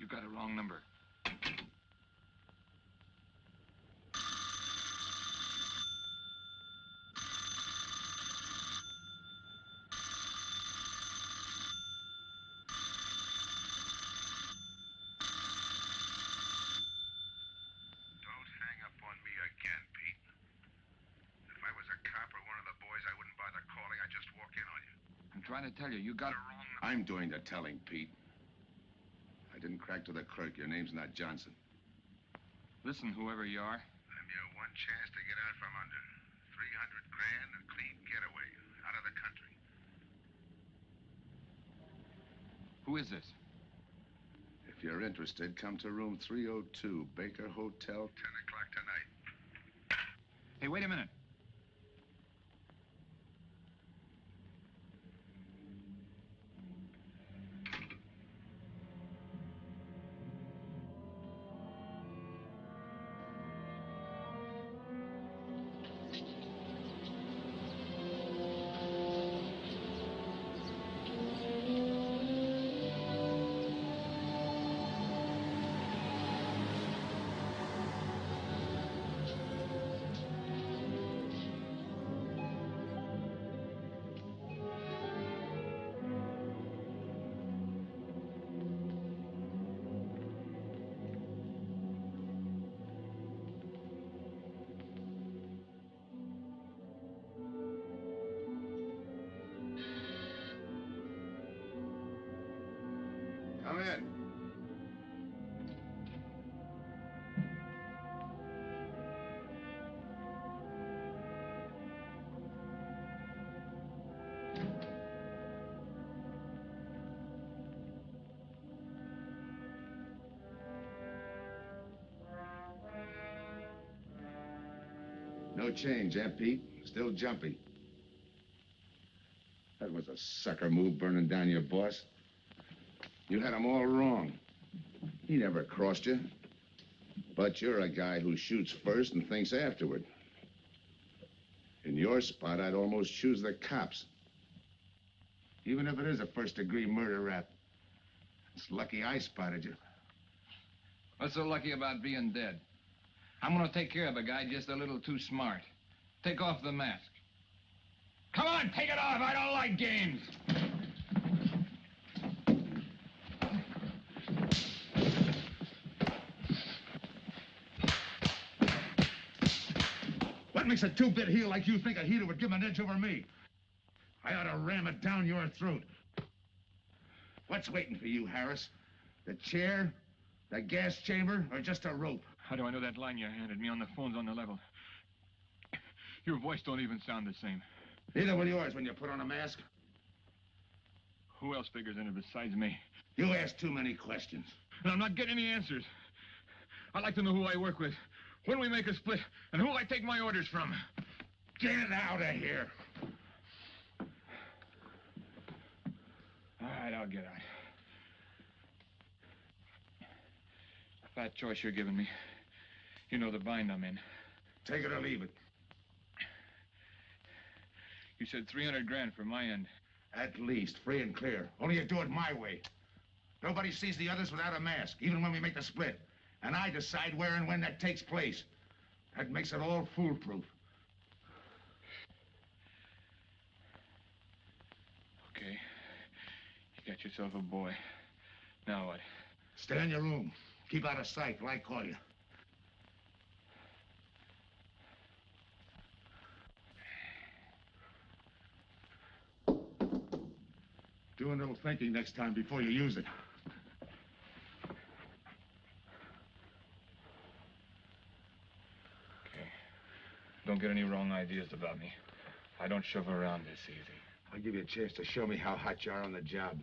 You've got a wrong number. trying to tell you. You got it wrong. I'm doing the telling, Pete. I didn't crack to the clerk. Your name's not Johnson. Listen, whoever you are. I'm your one chance to get out from under. 300 grand, a clean getaway, out of the country. Who is this? If you're interested, come to room 302, Baker Hotel, 10 o'clock tonight. Hey, wait a minute. Come in. No change, eh, Pete? Still jumpy. That was a sucker move, burning down your boss. You had him all wrong. He never crossed you. But you're a guy who shoots first and thinks afterward. In your spot, I'd almost choose the cops. Even if it is a first-degree murder rap. It's lucky I spotted you. What's so lucky about being dead? I'm gonna take care of a guy just a little too smart. Take off the mask. Come on, take it off. I don't like games. What makes a two-bit heel like you think a heater would give him an edge over me? I ought to ram it down your throat. What's waiting for you, Harris? The chair, the gas chamber, or just a rope? How do I know that line you handed me on the phone's on the level? Your voice don't even sound the same. Neither will yours when you put on a mask. Who else figures in it besides me? You ask too many questions. And I'm not getting any answers. I'd like to know who I work with, when we make a split, and who I take my orders from. Get out of here. All right, I'll get out. Fat choice you're giving me. You know the bind I'm in. Take it or leave it. You said 300 grand for my end. At least, free and clear. Only you do it my way. Nobody sees the others without a mask, even when we make the split. And I decide where and when that takes place. That makes it all foolproof. Okay. You got yourself a boy. Now what? Stay in your room. Keep out of sight till I call you. Do a little thinking next time before you use it. Okay. Don't get any wrong ideas about me. I don't shove around this easy. I'll give you a chance to show me how hot you are on the job.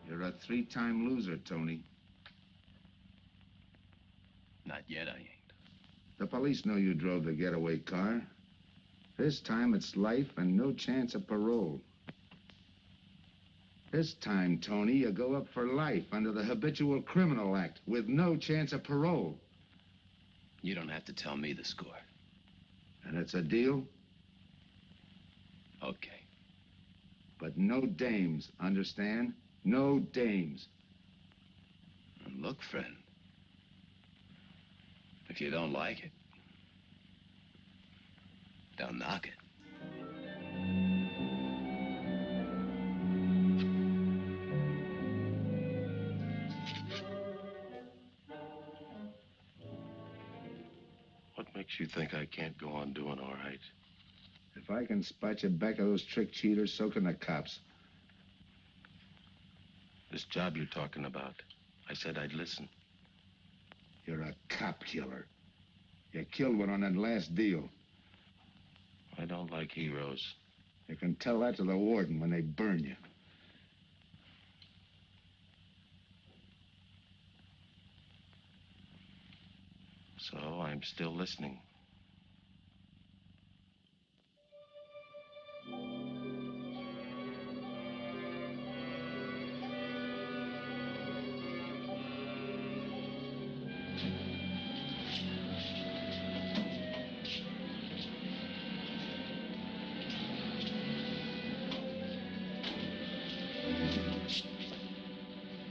You're a three-time loser, Tony. Not yet, I ain't. The police know you drove the getaway car. This time it's life and no chance of parole. This time, Tony, you go up for life under the Habitual Criminal Act with no chance of parole. You don't have to tell me the score. And it's a deal? Okay. But no dames, understand? No dames. And look, friend, if you don't like it, don't knock it. What makes you think I can't go on doing all right? If I can spot you back of those trick cheaters, so can the cops. This job you're talking about, I said I'd listen. You're a cop killer. You killed one on that last deal. I don't like heroes. You can tell that to the warden when they burn you. So I'm still listening.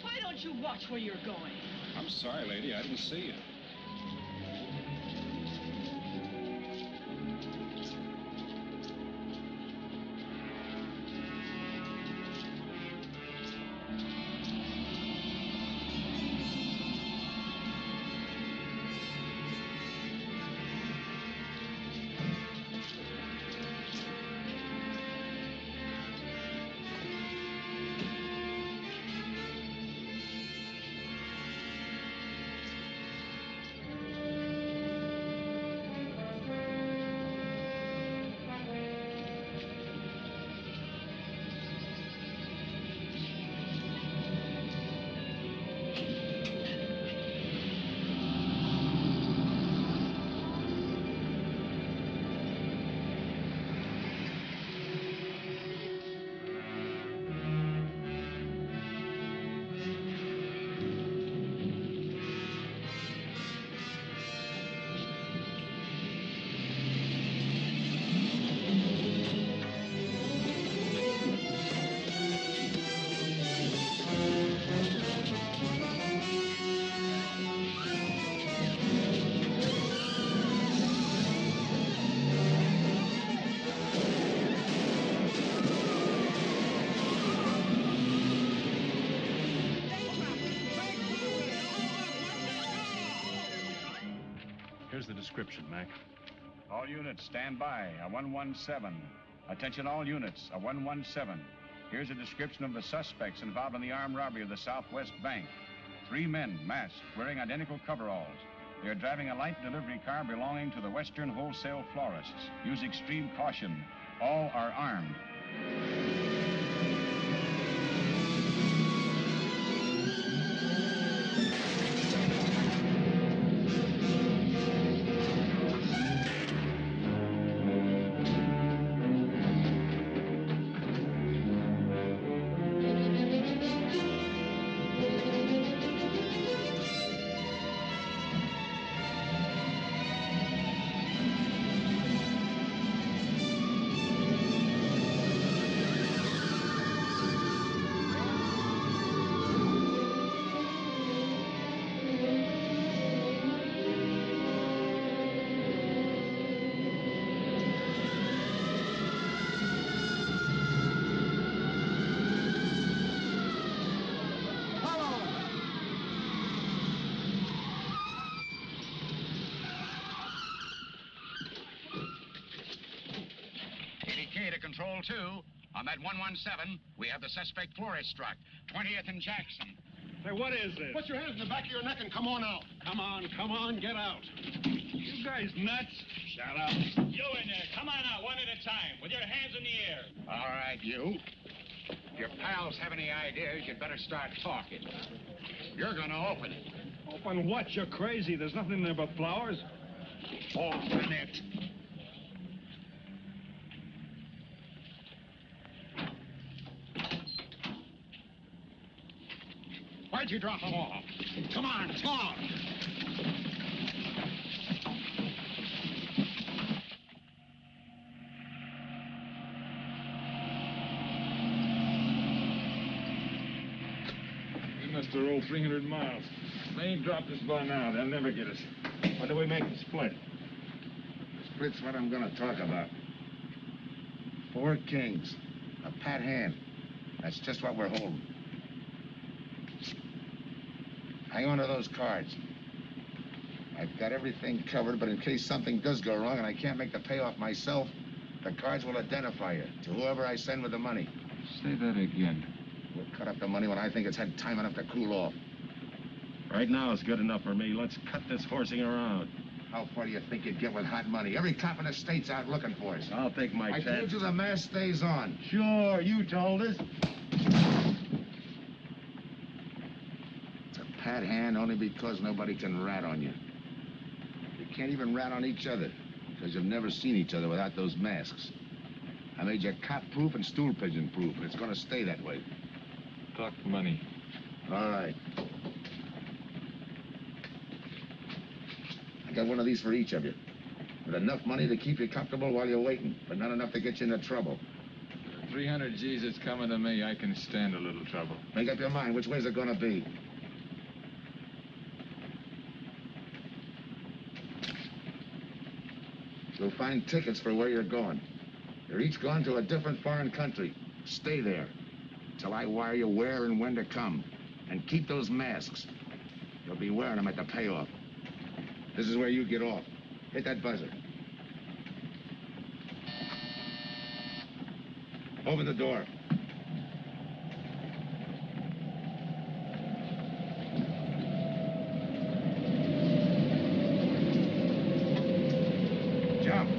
Why don't you watch where you're going? I'm sorry, lady. I didn't see you. Here's the description, Mac. All units, stand by. A 117. Attention all units, a 117. Here's a description of the suspects involved in the armed robbery of the Southwest Bank. 3 men, masked, wearing identical coveralls. They are driving a light delivery car belonging to the Western Wholesale Florists. Use extreme caution. All are armed. To Control 2. On that 117, we have the suspect florist struck. 20th and Jackson. Hey, what is this? Put your hands in the back of your neck and come on out. Come on, get out. You guys nuts? Shut up. You in there, come on out one at a time, with your hands in the air. All right, you. If your pals have any ideas, you'd better start talking. You're gonna open it. Open what? You're crazy. There's nothing in there but flowers. Open it. Why'd you drop them off? Come on, talk. You must have rolled 300 miles. If they ain't dropped us by now, they'll never get us. When do we make the split? The split's what I'm gonna talk about. 4 kings. A pat hand. That's just what we're holding. Hang on to those cards. I've got everything covered, but in case something does go wrong and I can't make the payoff myself, the cards will identify you to whoever I send with the money. Say that again. We'll cut up the money when I think it's had time enough to cool off. Right now is good enough for me. Let's cut this horsing around. How far do you think you'd get with hot money? Every cop in the state's out looking for us. I'll take my I chance. told you the mask stays on. Sure, you told us. It's a pat hand only because nobody can rat on you. You can't even rat on each other because you've never seen each other without those masks. I made you cop-proof and stool pigeon-proof, and it's going to stay that way. Talk money. All right. I got one of these for each of you. With enough money to keep you comfortable while you're waiting, but not enough to get you into trouble. 300 G's that's coming to me, I can stand a little trouble. Make up your mind. Which way's it going to be? You'll find tickets for where you're going. You're each going to a different foreign country. Stay there till I wire you where and when to come. And keep those masks. You'll be wearing them at the payoff. This is where you get off. Hit that buzzer. Open the door. Jump.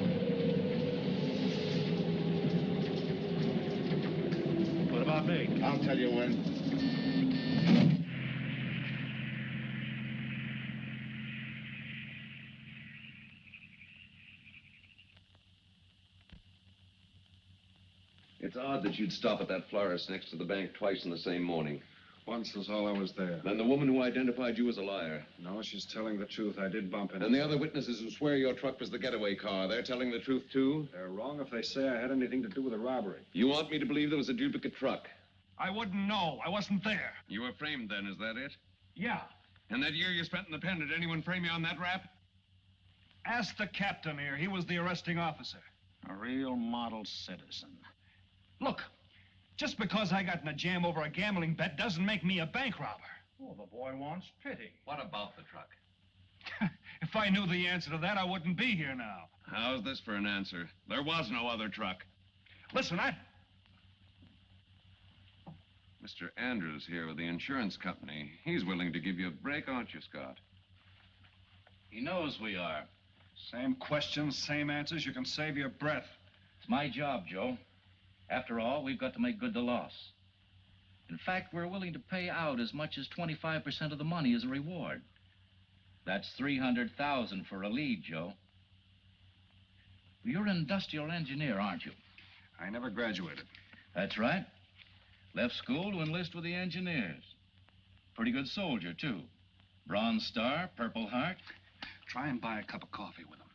What about me? I'll tell you when. It's odd that you'd stop at that florist next to the bank twice in the same morning. Once was all I was there. Then the woman who identified you as a liar. No, she's telling the truth. I did bump into And the other witnesses who swear your truck was the getaway car, they're telling the truth, too? They're wrong if they say I had anything to do with the robbery. You want me to believe there was a duplicate truck? I wouldn't know. I wasn't there. You were framed then, is that it? Yeah. And that year you spent in the pen, did anyone frame you on that rap? Ask the captain here. He was the arresting officer. A real model citizen. Look, just because I got in a jam over a gambling bet doesn't make me a bank robber. Oh, the boy wants pity. What about the truck? If I knew the answer to that, I wouldn't be here now. How's this for an answer? There was no other truck. Listen, Mr. Andrews here with the insurance company. He's willing to give you a break, aren't you, Scott? He knows we are. Same questions, same answers. You can save your breath. It's my job, Joe. After all, we've got to make good the loss. In fact, we're willing to pay out as much as 25% of the money as a reward. That's $300,000 for a lead, Joe. You're an industrial engineer, aren't you? I never graduated. That's right. Left school to enlist with the engineers. Pretty good soldier, too. Bronze Star, Purple Heart. Try and buy a cup of coffee with him.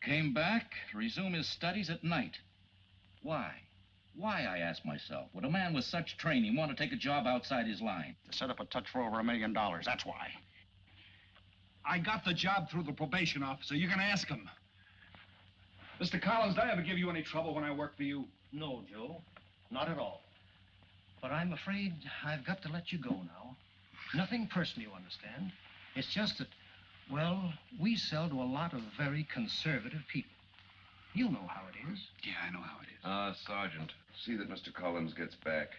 Came back to resume his studies at night. Why? Why, I ask myself, would a man with such training want to take a job outside his line? To set up a touch for over $1 million, that's why. I got the job through the probation officer. You can ask him. Mr. Collins, did I ever give you any trouble when I worked for you? No, Joe. Not at all. But I'm afraid I've got to let you go now. Nothing personal, you understand. It's just that, well, we sell to a lot of very conservative people. You know how it is. Yeah, I know how it is. Sergeant, see that Mr. Collins gets back.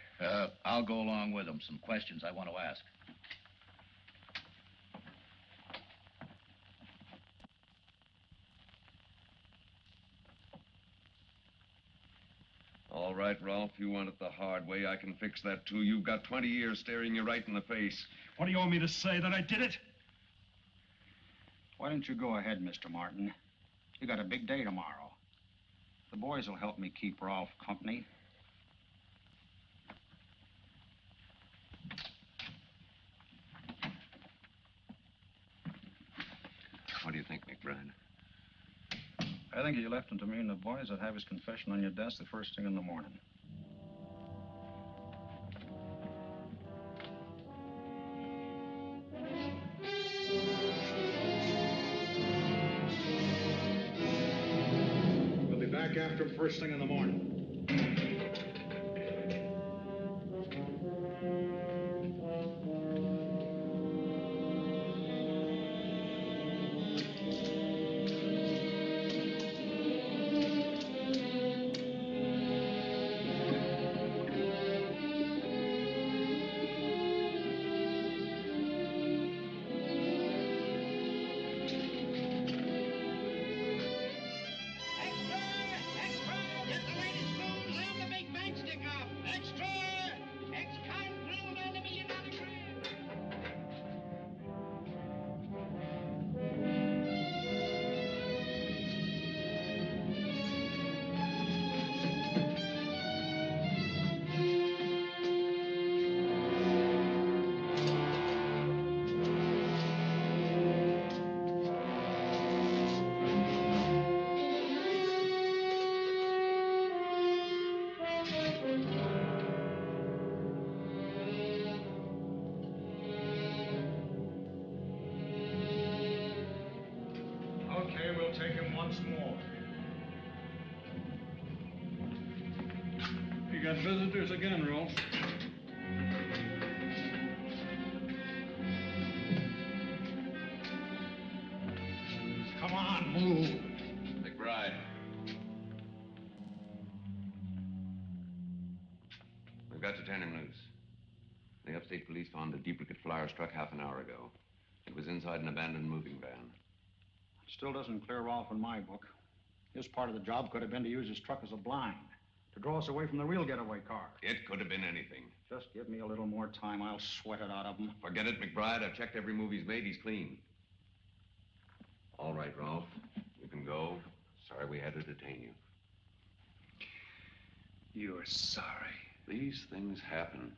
I'll go along with him. Some questions I want to ask. All right, Rolfe, you want it the hard way. I can fix that, too. You've got 20 years staring you right in the face. What do you want me to say, that I did it? Why don't you go ahead, Mr. Martin? You got a big day tomorrow. The boys will help me keep Rolfe company. What do you think, McBride? I think you left him to me and the boys would have his confession on your desk the first thing in the morning. back after him first thing in the morning. Okay, we'll take him once more. You got visitors again, Rolfe. Come on, move. McBride. We've got to turn him loose. The upstate police found a duplicate flyer struck half an hour ago. It was inside an abandoned moving van. Still doesn't clear Rolfe in my book. His part of the job could have been to use his truck as a blind, to draw us away from the real getaway car. It could have been anything. Just give me a little more time. I'll sweat it out of him. Forget it, McBride. I've checked every move he's made. He's clean. All right, Rolfe. You can go. Sorry we had to detain you. You're sorry. These things happen.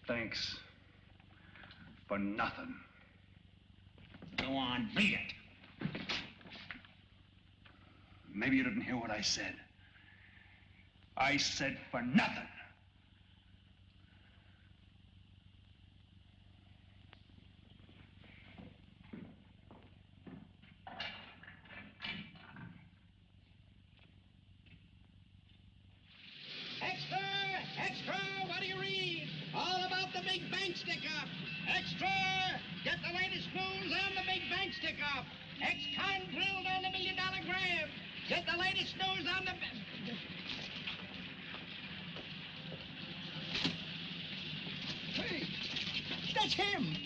Thanks. For nothing. Go on, beat it. Maybe you didn't hear what I said. I said for nothing. Extra! Extra! What do you read? All about the big bank stick-up. Extra! Get the latest news on the big bank stick-up. Ex-con drilled on the $1 million grab. Get the latest news on the... Hey, that's him.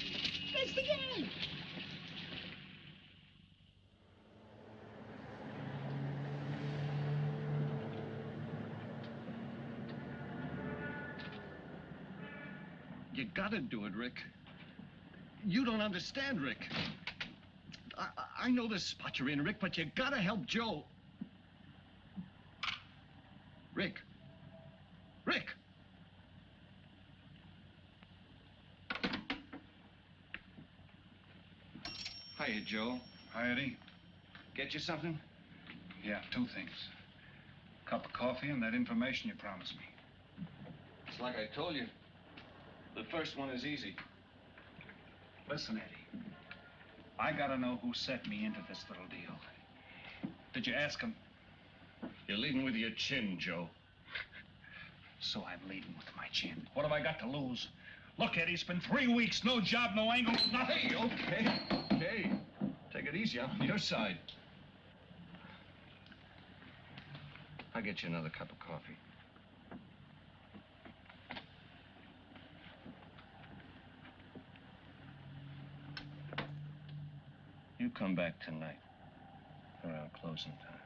That's the guy. You gotta do it, Rick. You don't understand, Rick. I know this spot you're in, Rick, but you gotta help Joe. Rick. Rick! Hiya, Joe. Hi, Eddie. Get you something? Yeah, 2 things. Cup of coffee and that information you promised me. It's like I told you. The first one is easy. Listen, Eddie. I gotta know who set me into this little deal. Did you ask him? You're leading with your chin, Joe. So I'm leading with my chin. What have I got to lose? Look, Eddie, it's been 3 weeks. No job, no angle, nothing. Hey, okay. Take it easy. I'm on your side. I'll get you another cup of coffee. You come back tonight around closing time.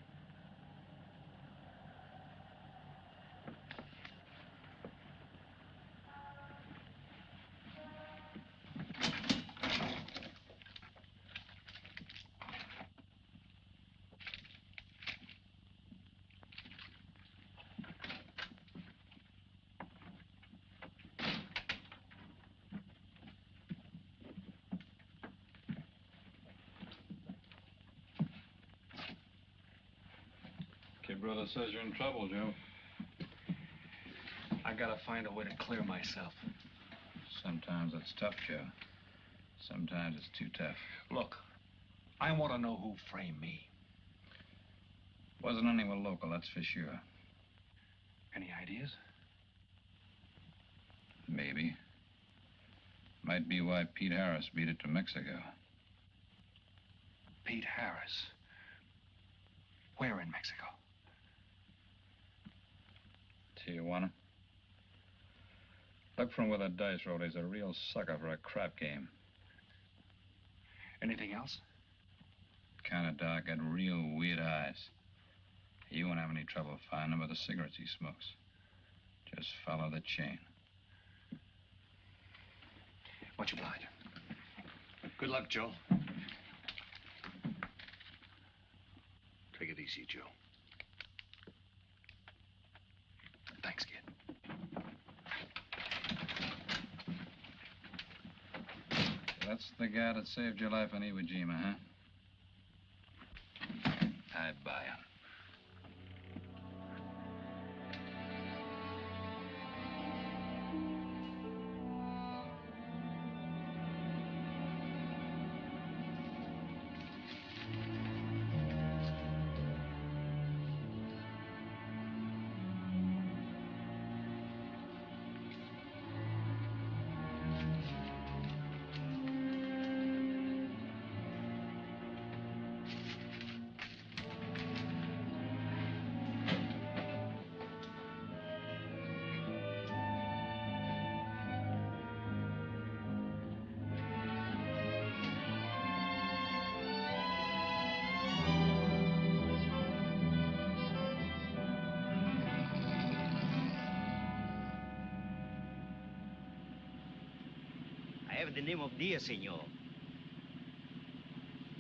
Your brother says you're in trouble, Joe. I gotta find a way to clear myself. Sometimes it's tough, Joe. Sometimes it's too tough. Look, I want to know who framed me. Wasn't anyone local, that's for sure. Any ideas? Maybe. Might be why Pete Harris beat it to Mexico. Pete Harris. Where in Mexico? Tijuana. Look from where the dice rolled. He's a real sucker for a crap game. Anything else? Kind of dark, got real weird eyes. You won't have any trouble finding him by the cigarettes he smokes. Just follow the chain. Much obliged. Good luck, Joe. Take it easy, Joe. Thanks, kid. That's the guy that saved your life on Iwo Jima, huh? I buy him. I have the name of Diaz, senor.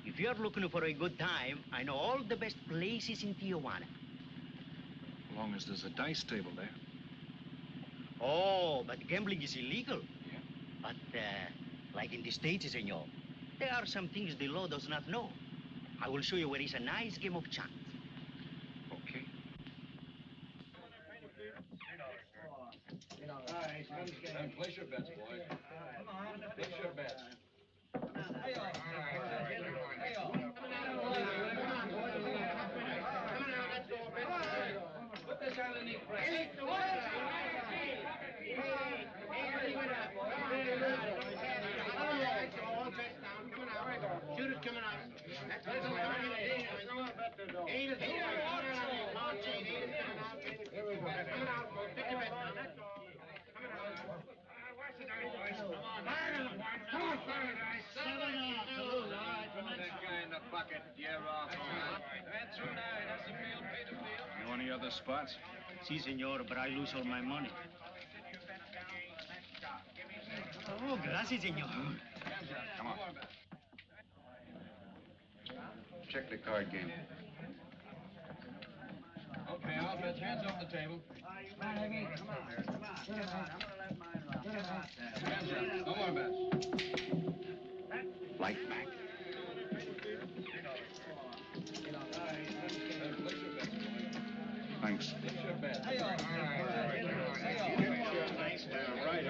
If you're looking for a good time, I know all the best places in Tijuana. As long as there's a dice table there. Oh, but gambling is illegal. Yeah. But, like in the States, senor, there are some things the law does not know. I will show you where is a nice game of chance. Okay. Place your bets, boys. Place your bets. Put this on the knee press. Shooters coming out. That's all right. You any other spots? Si, senor, but I lose all my money. Oh, gracias, senor. Come on. Check the card game. Okay, all bets, hands off the table. Hands up. No more bets. Light back. Thanks.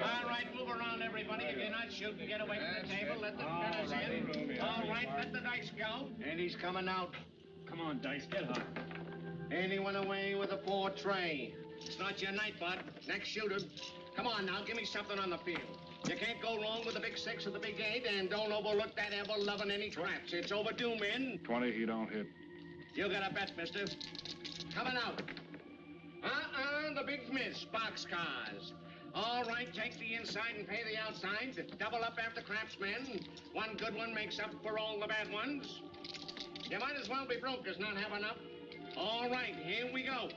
All right, move around, everybody. If you're not shooting, get away from the table. Let the fellas in. All right, let the dice go. And he's coming out. Come on, Dice, get hot. And he went away with a 4 tray. It's not your night, bud. Next shooter. Come on now, give me something on the field. You can't go wrong with the big 6 or the big 8, and don't overlook that ever-loving any traps. It's overdue, men. 20, he don't hit. You got a bet, mister. Coming out. The big miss, boxcars. All right, take the inside and pay the outside. Double up after craps, men. One good one makes up for all the bad ones. You might as well be broke as not have enough. All right, here we go.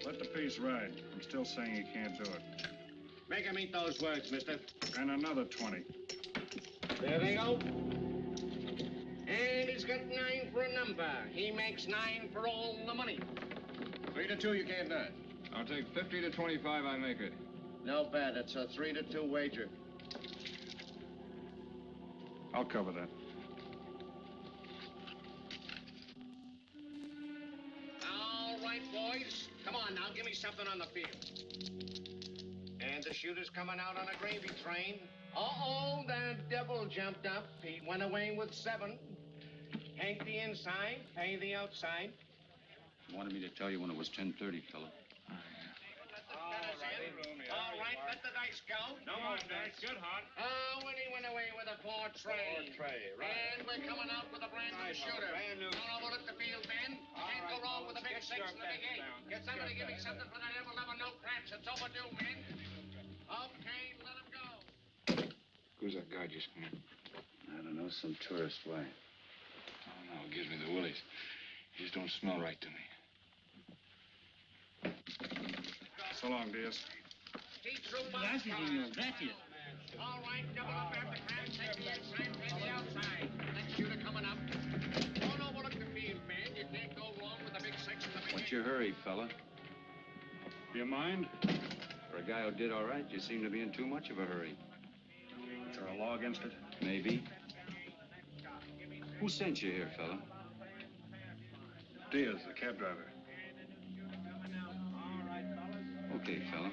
Let the piece ride. I'm still saying he can't do it. Make him eat those words, mister. And another 20. There they go. And he's got 9 for a number. He makes 9 for all the money. 3 to 2, you can't do it. I'll take 50 to 25, I make it. No bad. It's a 3 to 2 wager. I'll cover that. All right, boys. Come on now, give me something on the field. And the shooter's coming out on a gravy train. Uh-oh, the devil jumped up. He went away with 7. Ain't the inside, ain't the outside. You wanted me to tell you when it was 10:30, fella. All right, let the dice go. No more dice. Good, Hart. Willie went away with a 4 tray. And we're coming out with a brand new shooter. Brand new. Don't overlook the field, Ben. Can't go wrong with a big 6 and a big 8. Get somebody to give me something for that ever no craps. It's overdue, men. Okay, let him go. Who's that guy just come in? I don't know, some tourist. Why? Oh, no, it gives me the willies. He just don't smell right to me. So long, Diaz. Gracias, señor. Gracias. All right, double up after crowd. Take the inside, take the outside. Next shooter coming up. Don't overlook the field, man. You can't go wrong with the big 6 and the big 8. What's your hurry, fella? Do you mind? For a guy who did all right, you seem to be in too much of a hurry. Is there a law against it? Maybe. Who sent you here, fella? Diaz, the cab driver. Okay, fella.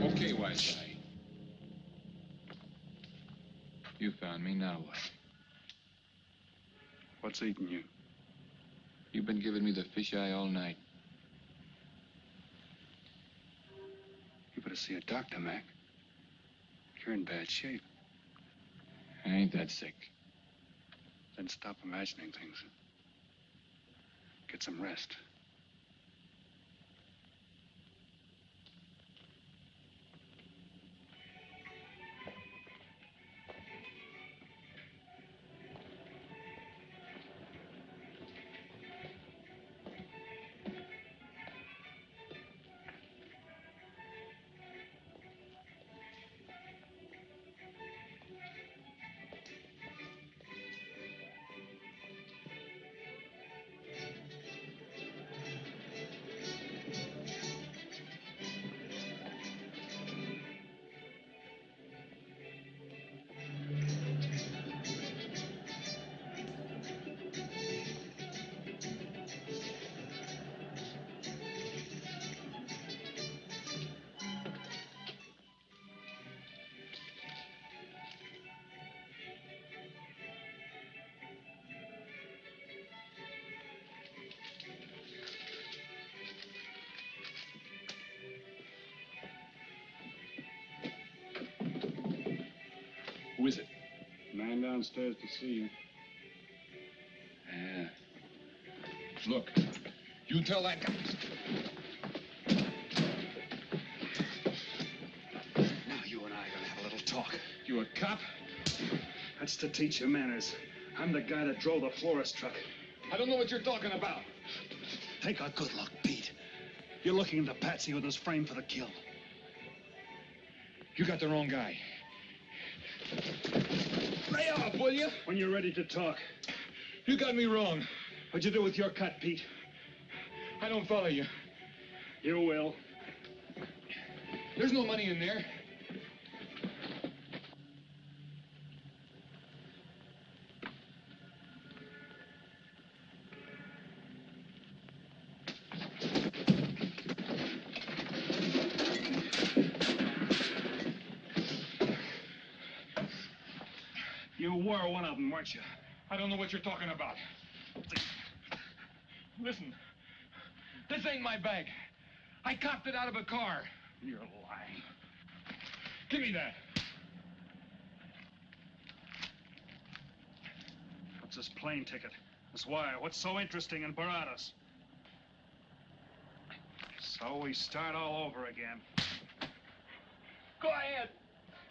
Okay, wise guy. You found me, now what? What's eating you? You've been giving me the fisheye all night. You better see a doctor, Mac. You're in bad shape. I ain't that sick. Then stop imagining things. Get some rest. Who is it? Man downstairs to see you. Yeah. Look, you tell that guy. Now you and I are gonna have a little talk. You a cop? That's to teach you manners. I'm the guy that drove the florist truck. I don't know what you're talking about. Take a good look, Pete. You're looking into Patsy with his frame for the kill. You got the wrong guy. Lay off, will you? When you're ready to talk. You got me wrong. What'd you do with your cut, Pete? I don't follow you. You will. There's no money in there. You were one of them, weren't you? I don't know what you're talking about. Listen, this ain't my bag. I copped it out of a car. You're lying. Give me that. What's this plane ticket? This wire? What's so interesting in Baradas? So we start all over again. Go ahead.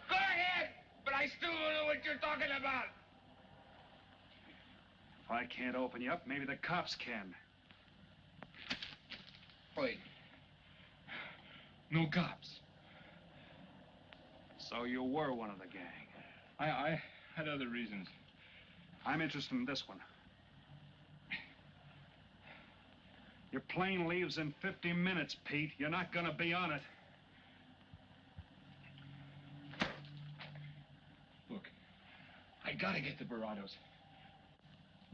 Go ahead. But I still don't know what you're talking about. If I can't open you up, maybe the cops can. Wait. No cops. So you were one of the gang. I had other reasons. I'm interested in this one. Your plane leaves in 50 minutes, Pete. You're not gonna be on it. Look, I gotta get to Barados.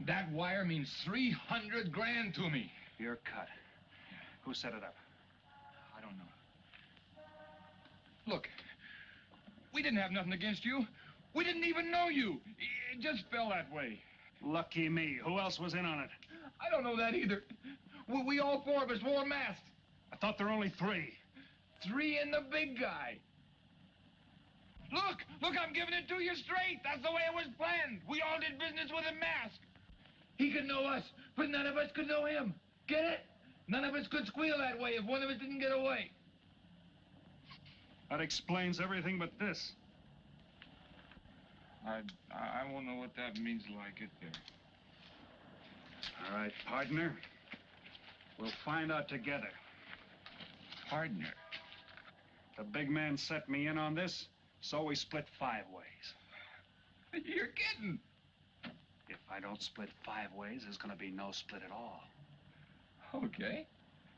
That wire means 300 grand to me. You're cut. Who set it up? I don't know. Look, we didn't have nothing against you. We didn't even know you. It just fell that way. Lucky me. Who else was in on it? I don't know that either. We all four of us wore masks. I thought there were only 3. 3 and the big guy. Look, I'm giving it to you straight. That's the way it was planned. We all did business with a mask. He could know us, but none of us could know him. Get it? None of us could squeal that way if one of us didn't get away. That explains everything but this. I won't know what that means till I get there. All right, partner. We'll find out together. Partner? The big man set me in on this, so we split 5 ways. You're kidding. If I don't split 5 ways, there's gonna be no split at all. Okay.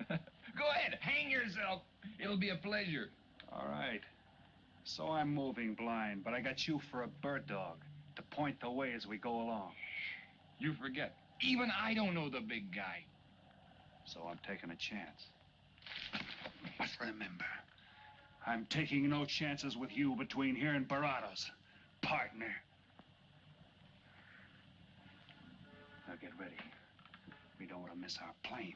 Go ahead, hang yourself. It'll be a pleasure. All right. So I'm moving blind, but I got you for a bird dog to point the way as we go along. You forget. Even I don't know the big guy. So I'm taking a chance. But remember, I'm taking no chances with you between here and Barados, partner. Now get ready. We don't want to miss our plane.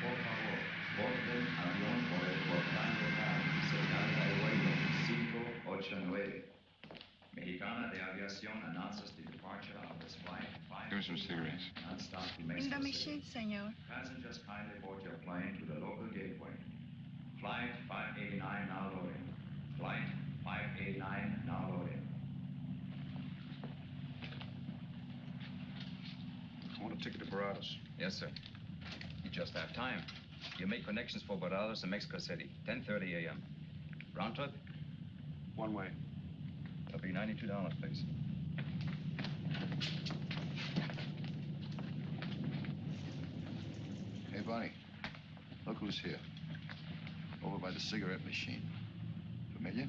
Por favor, borden avión por el portán local, señal de vuelo 589. Mexicana de Aviación announces the departure of this flight 5. Give me some cigarettes. Non-stop to In Mexico the City. machine, senor. Passengers kindly board your plane to the local gateway. Flight 589 now loading. Flight 589 now loading. I want a ticket to Barados. Yes, sir. You just have time. You make connections for Barados and Mexico City, 10:30 a.m. Round trip? One way. It'll be $92, please. Hey, Bonnie. Look who's here. Over by the cigarette machine. Familiar?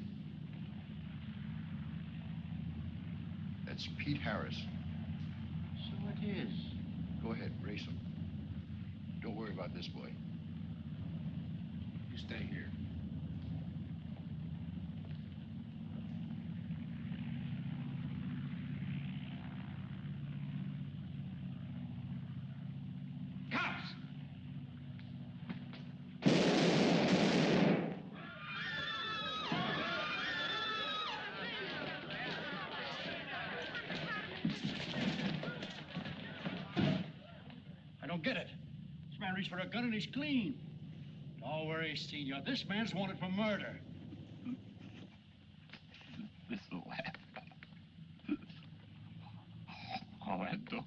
That's Pete Harris. So it is. Go ahead, race him. Don't worry about this boy. You stay here. Cops! I don't get it. This man reached for a gun and he's clean. Don't worry, Senor. This man's wanted for murder. This'll happen. All that dope.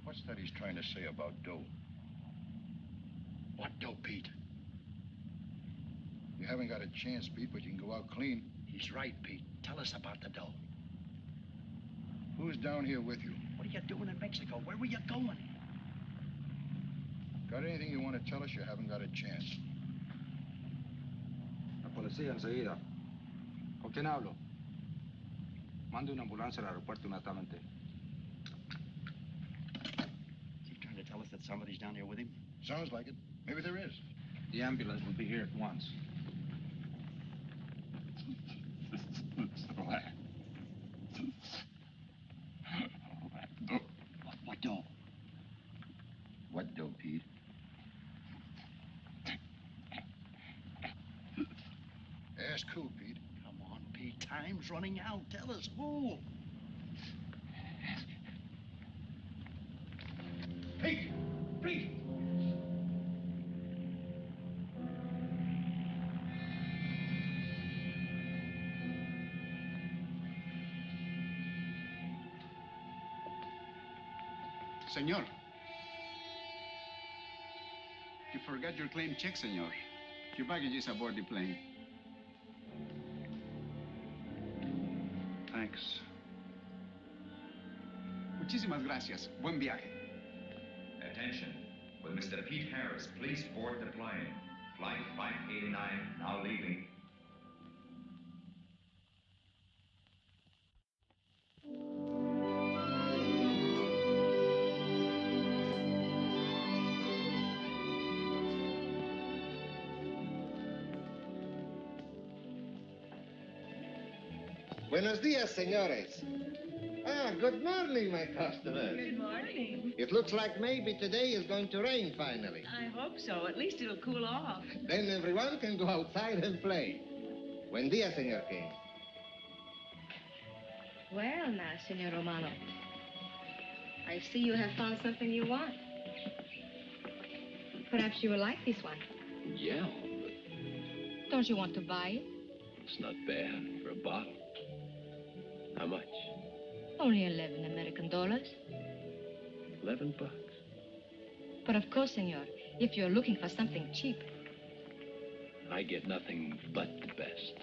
What's that he's trying to say about dough? What dough, Pete? You haven't got a chance, Pete, but you can go out clean. He's right, Pete. Tell us about the dough. Who's down here with you? What are you doing in Mexico? Where were you going? Got anything you want to tell us? You haven't got a chance. La policía enseguida. ¿Con quién hablo? Mande una ambulancia al aeropuerto inmediatamente. Is he trying to tell us that somebody's down here with him? Sounds like it. Maybe there is. The ambulance will be here at once. What dough? What dough, Pete? Ask who, Pete? Come on, Pete. Time's running out. Tell us who. Pete! Pete! Senor. You forgot your claim check, senor. Your baggage is aboard the plane. Thanks. Muchísimas gracias. Buen viaje. Attention. Will Mr. Pete Harris please board the plane? Flight 589 now leaving. Buenos dias, senores. Ah, good morning, my customers. Good morning. It looks like maybe today is going to rain finally. I hope so. At least it'll cool off. Then everyone can go outside and play. Buen dia, Senor King. Well, now, Senor Romano, I see you have found something you want. Perhaps you will like this one. Yeah, Don't you want to buy it? it's not bad for a bottle. How much? Only 11 American dollars. $11. But of course, senor, if you're looking for something cheap, I get nothing but the best.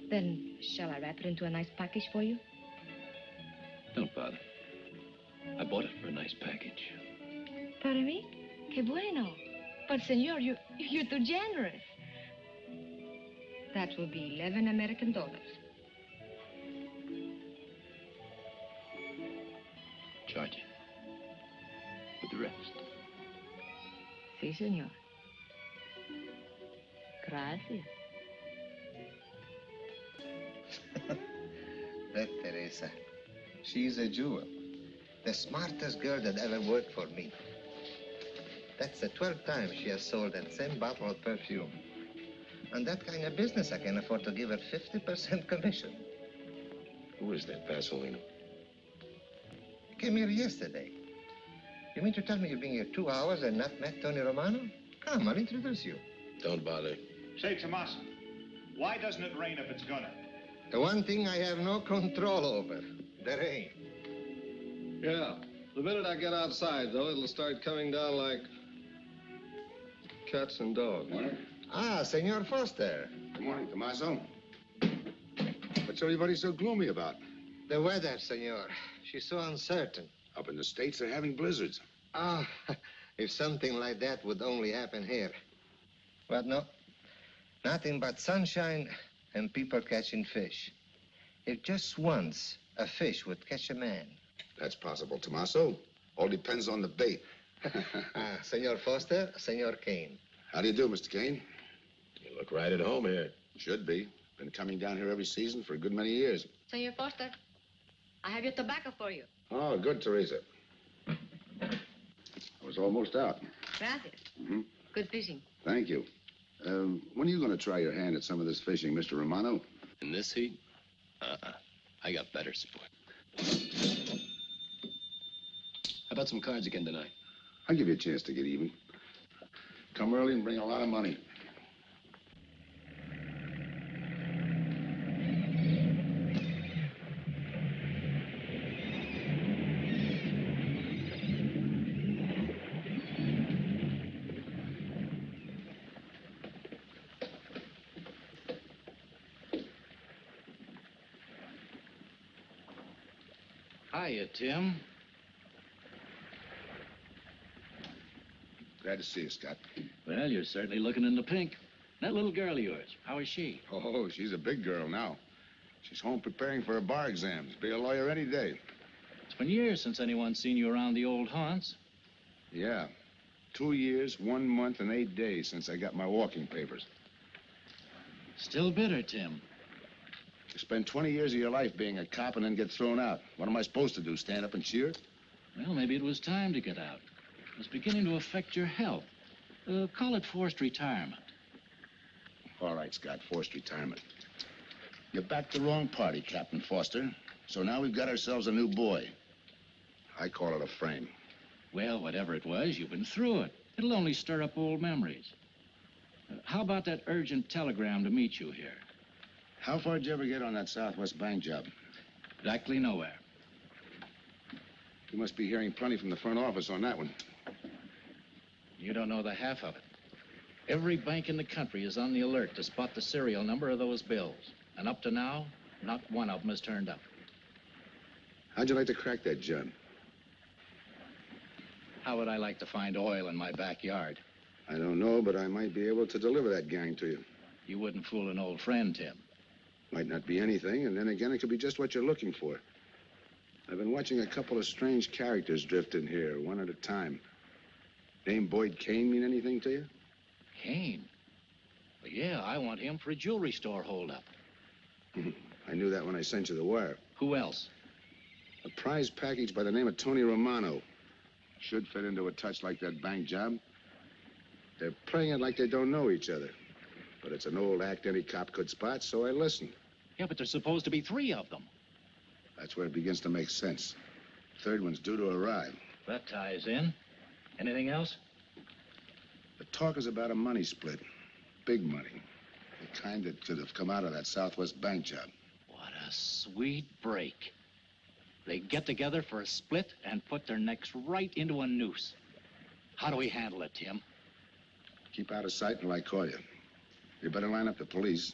then shall I wrap it into a nice package for you? Don't bother. I bought it for a nice package. Para mí? Que bueno. But, senor, you're too generous. That will be 11 American dollars. Charge it. With the rest. Sí, senor. Gracias. That Teresa, she's a jewel. The smartest girl that ever worked for me. That's the 12th time she has sold that same bottle of perfume. On that kind of business, I can afford to give her 50% commission. Who is that Vaseline? Came here yesterday. You mean to tell me you've been here 2 hours and not met Tony Romano? Come, I'll introduce you. Don't bother. Say, Tommaso, why doesn't it rain if it's gonna? The one thing I have no control over, the rain. Yeah. The minute I get outside, though, it'll start coming down like cats and dogs. Ah, Senor Foster. Good morning, Tommaso. What's everybody so gloomy about? The weather, senor. She's so uncertain. Up in the States, they're having blizzards. Ah, if something like that would only happen here. But no, nothing but sunshine and people catching fish. If just once a fish would catch a man. That's possible, Tommaso. All depends on the bait. Ah, Senor Foster, Senor Kane. How do you do, Mr. Kane? You look right at home here. Should be. Been coming down here every season for a good many years. Senor Foster, I have your tobacco for you. Oh, good, Teresa. I was almost out. Gracias. Mm-hmm. Good fishing. Thank you. When are you going to try your hand at some of this fishing, Mr. Romano? In this heat? I got better sport. How about some cards again tonight? I'll give you a chance to get even. Come early and bring a lot of money. Hiya, Tim. Glad to see you, Scott. Well, you're certainly looking in the pink. That little girl of yours, how is she? Oh, she's a big girl now. She's home preparing for her bar exams. Be a lawyer any day. It's been years since anyone's seen you around the old haunts. Yeah. 2 years, 1 month, and 8 days since I got my walking papers. Still bitter, Tim. You spend 20 years of your life being a cop and then get thrown out. What am I supposed to do, stand up and cheer? Well, maybe it was time to get out. It was beginning to affect your health. Call it forced retirement. All right, Scott, forced retirement. You backed the wrong party, Captain Foster. So now we've got ourselves a new boy. I call it a frame. Well, whatever it was, you've been through it. It'll only stir up old memories. How about that urgent telegram to meet you here? How far did you ever get on that Southwest Bank job? Exactly nowhere. You must be hearing plenty from the front office on that one. You don't know the half of it. Every bank in the country is on the alert to spot the serial number of those bills. And up to now, not one of them has turned up. How'd you like to crack that, John? How would I like to find oil in my backyard? I don't know, but I might be able to deliver that gang to you. You wouldn't fool an old friend, Tim. Might not be anything, and then again, it could be just what you're looking for. I've been watching a couple of strange characters drift in here, one at a time. Name Boyd Kane mean anything to you? Kane? Well, yeah, I want him for a jewelry store holdup. I knew that when I sent you the wire. Who else? A prize package by the name of Tony Romano. Should fit into a touch like that bank job. They're playing it like they don't know each other. But it's an old act any cop could spot, so I listened. Yeah, but there's supposed to be 3 of them. That's where it begins to make sense. Third one's due to arrive. That ties in. Anything else? The talk is about a money split. Big money. The kind that could have come out of that Southwest bank job. What a sweet break. They get together for a split and put their necks right into a noose. How do we handle it, Tim? Keep out of sight until I call you. You better line up the police.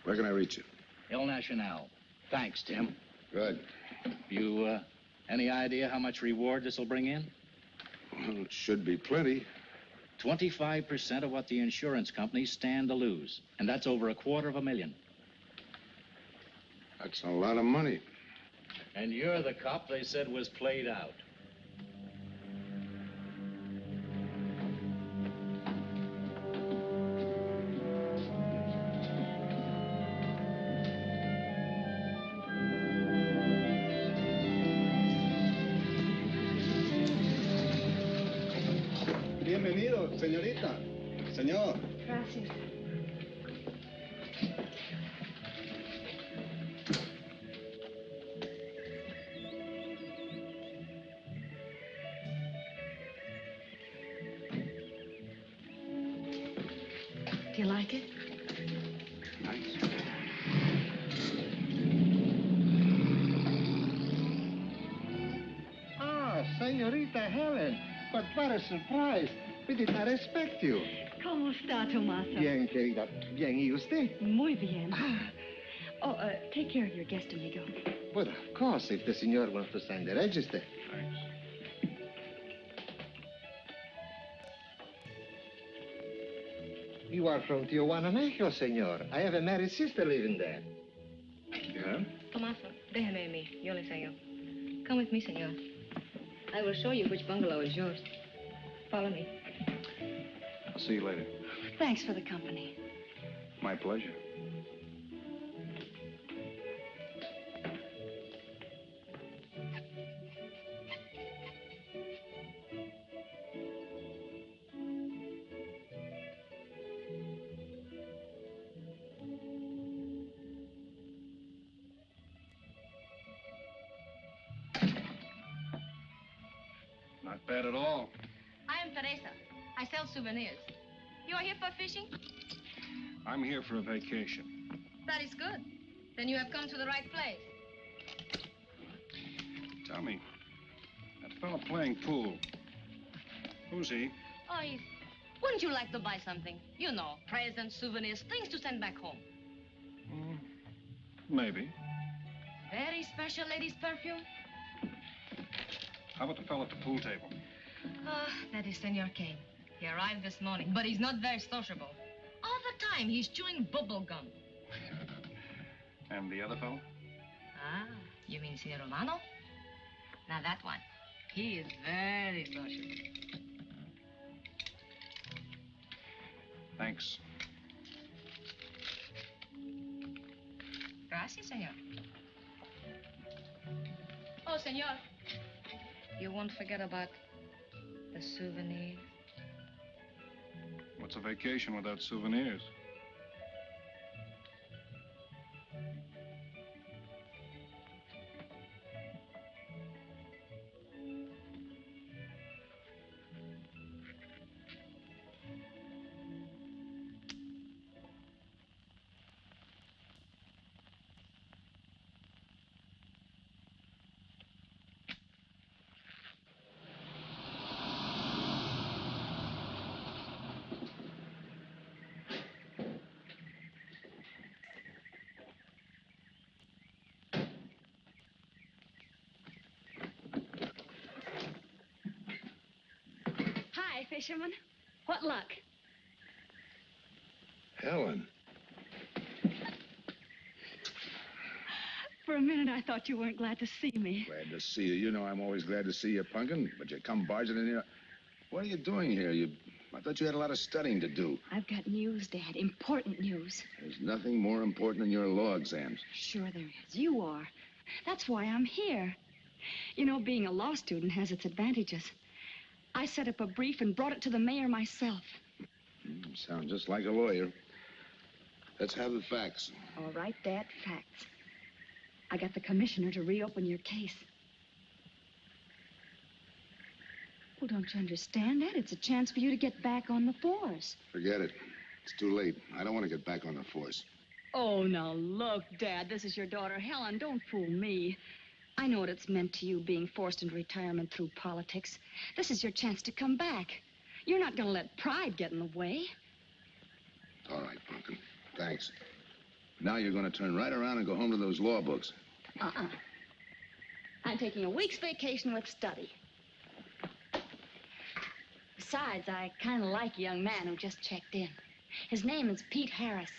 Where can I reach you? El Nacional. Thanks, Tim. Good. You, any idea how much reward this will bring in? Well, it should be plenty. 25% of what the insurance companies stand to lose. And that's over $250,000. That's a lot of money. And you're the cop they said was played out. Bienvenido, señorita. Señor. Gracias. Do you like it? Nice. Ah, Senorita Helen. But what a surprise. We did not expect you. ¿Cómo está, Tomaso? Bien, querida. Bien, ¿y usted? Muy bien. Oh, take care of your guest, amigo. But of course, if the senor wants to sign the register. Thanks. You are from Tijuana, Mexico, senor. I have a married sister living there. Yeah? Tomaso, déjeme a mí. Yo le enseño. Come with me, senor. I will show you which bungalow is yours. Follow me. I'll see you later. Thanks for the company. My pleasure. Not bad at all. I am Teresa. I sell souvenirs. You are here for fishing? I'm here for a vacation. That is good. Then you have come to the right place. Tell me, that fellow playing pool, who's he? Oh, wouldn't you like to buy something? You know, presents, souvenirs, things to send back home. Maybe. Very special ladies' perfume. How about the fellow at the pool table? Ah, that is Senor Payne. He arrived this morning, but he's not very sociable. All the time, he's chewing bubble gum. And the other fellow? Ah, you mean Senor Romano? Now, that one. He is very sociable. Thanks. Gracias, senor. Oh, senor. You won't forget about the souvenirs. What's a vacation without souvenirs? Hi, fisherman. What luck? Helen. For a minute, I thought you weren't glad to see me. Glad to see you. You know I'm always glad to see you, Punkin, but you come barging in here. What are you doing here? You I thought you had a lot of studying to do. I've got news, Dad. Important news. There's nothing more important than your law exams. Sure there is. You are. That's why I'm here. You know, being a law student has its advantages. I set up a brief and brought it to the mayor myself. You sound just like a lawyer. Let's have the facts. All right, Dad, facts. I got the commissioner to reopen your case. Well, don't you understand that? It's a chance for you to get back on the force. Forget it. It's too late. I don't want to get back on the force. Oh, now look, Dad, this is your daughter, Helen. Don't fool me. I know what it's meant to you being forced into retirement through politics. This is your chance to come back. You're not going to let pride get in the way. All right, Pumpkin. Thanks. Now you're going to turn right around and go home to those law books. I'm taking a week's vacation with study. Besides, I kind of like a young man who just checked in. His name is Pete Harris.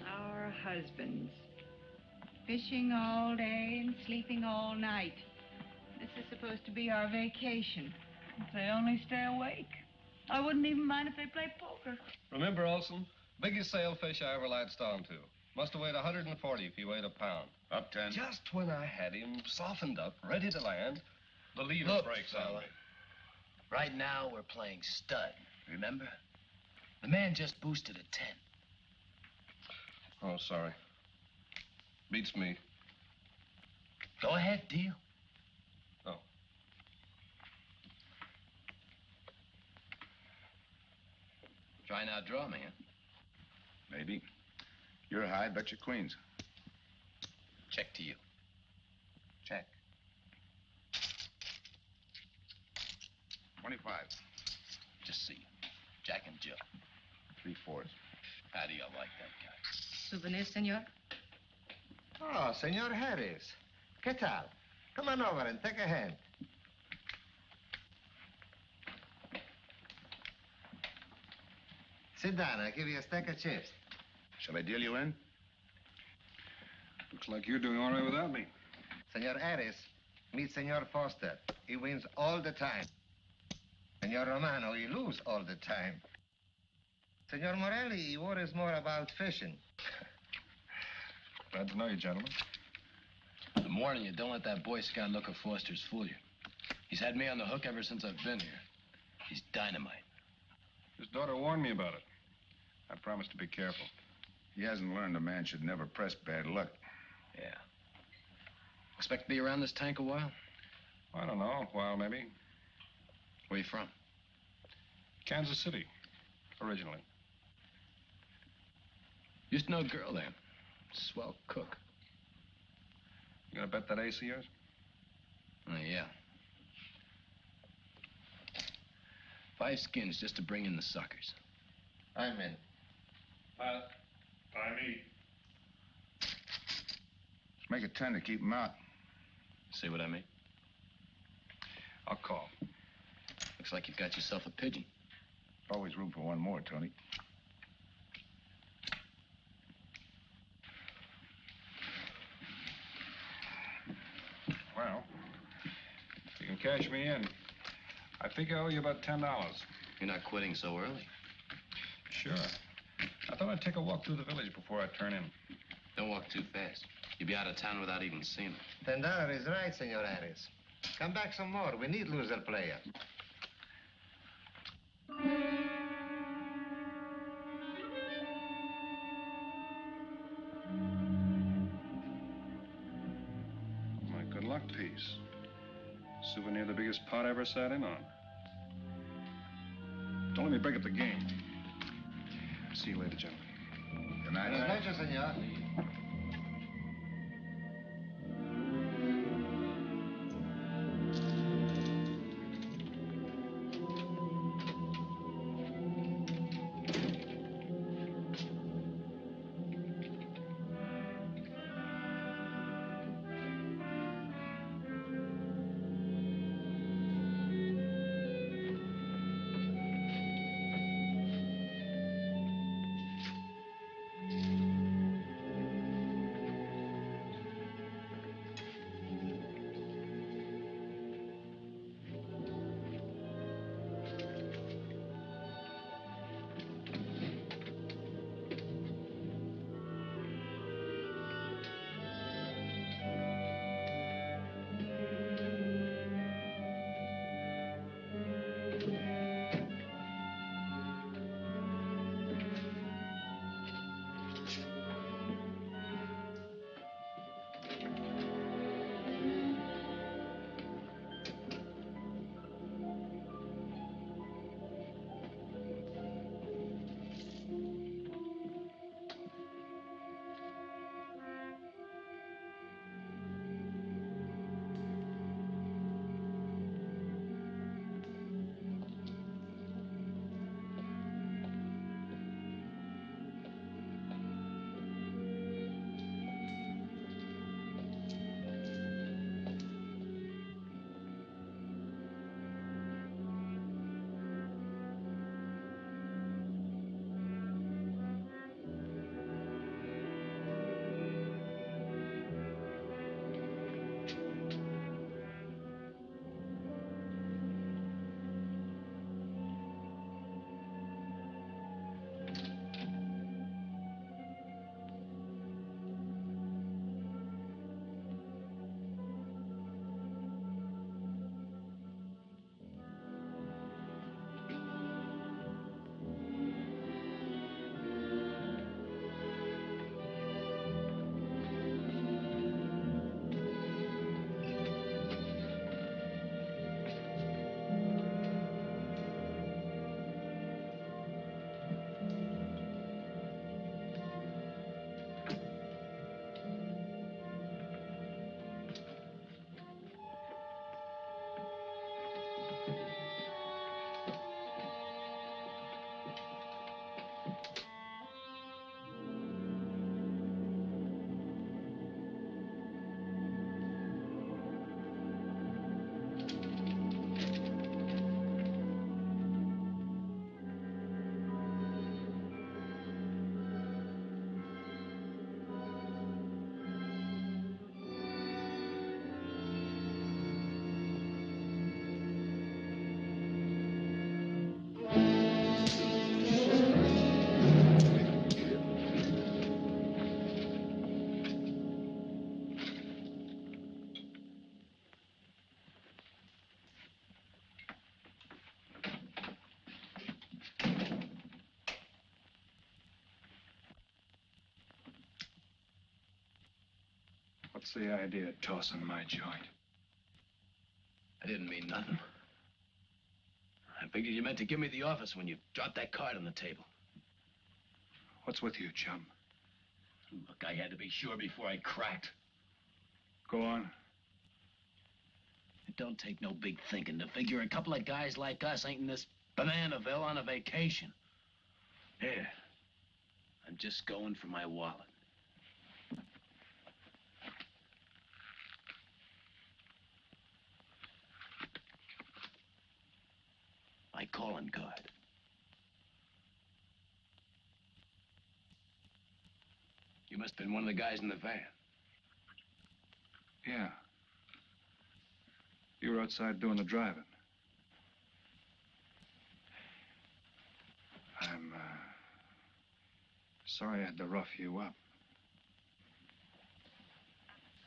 Our husbands. Fishing all day and sleeping all night. This is supposed to be our vacation. If they only stay awake. I wouldn't even mind if they played poker. Remember, Olson, biggest sailfish I ever latched onto. Must have weighed 140 if he weighed a pound. Up 10. Just when I had him softened up, ready to land, the leader Look, breaks on fella. me. Right now, we're playing stud, remember? The man just boosted a 10. Oh, sorry. Beats me. Go ahead, deal. Oh. Try and outdraw me, huh? Maybe. You're high, bet your queens. Check to you. Check. 25. Just see. Jack and Jill. 3/4. How do you like that guy? Souvenir, senor? Oh, Senor Harris. ¿Qué tal? Come on over and take a hand. Sit down. I'll give you a stack of chips. Shall I deal you in? Looks like you're doing all right without me. Senor Harris, meet Senor Foster. He wins all the time. Senor Romano, he loses all the time. Senor Morelli, he worries more about fishing. Glad to know you, gentlemen. I'm warning you, don't let that Boy Scout look of Foster's fool you. He's had me on the hook ever since I've been here. He's dynamite. His daughter warned me about it. I promised to be careful. He hasn't learned a man should never press bad luck. Yeah. Expect to be around this tank a while? I don't know, a while maybe. Where you from? Kansas City, originally. Used to know a girl there. Swell cook. You gonna bet that ace of yours? Oh, yeah. 5 skins just to bring in the suckers. I'm in. By me. Let's make it 10 to keep him out. See what I mean? I'll call. Looks like you've got yourself a pigeon. Always room for one more, Tony. Well, if you can cash me in, I think I owe you about $10. You're not quitting so early. Sure. I thought I'd take a walk through the village before I turn in. Don't walk too fast. You'll be out of town without even seeing it. $10 is right, Senor Harris. Come back some more. We need loser player. My good luck piece. Souvenir the biggest pot I ever sat in on. Don't let me break up the game. See you later, gentlemen. Good night. Buenas noches, senor. What's the idea of tossing my joint? I didn't mean nothing. I figured you meant to give me the office when you dropped that card on the table. What's with you, chum? Look, I had to be sure before I cracked. Go on. It don't take no big thinking to figure a couple of guys like us ain't in this Bananaville on a vacation. Here, I'm just going for my wallet. My calling card. You must have been one of the guys in the van. Yeah. You were outside doing the driving. I'm, sorry I had to rough you up.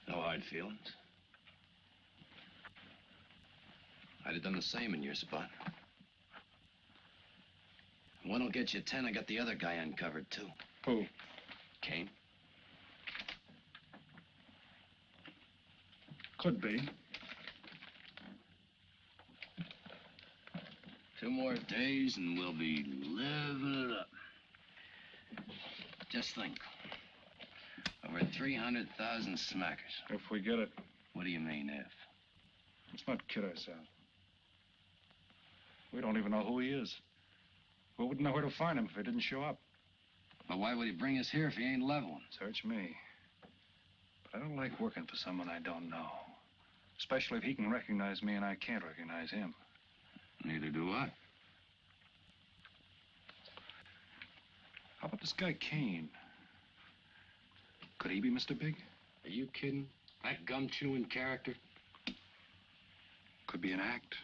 No hard feelings. I'd have done the same in your spot. One'll get you 10. I got the other guy uncovered, too. Who? Payne. Could be. 2 more days and we'll be living it up. Just think. Over 300,000 smackers. If we get it. What do you mean, if? Let's not kid ourselves. We don't even know who he is. We wouldn't know where to find him if he didn't show up. But why would he bring us here if he ain't leveling? Search me. But I don't like working for someone I don't know. Especially if he can recognize me and I can't recognize him. Neither do I. How about this guy Payne? Could he be Mr. Big? Are you kidding? That gum-chewing character? Could be an act.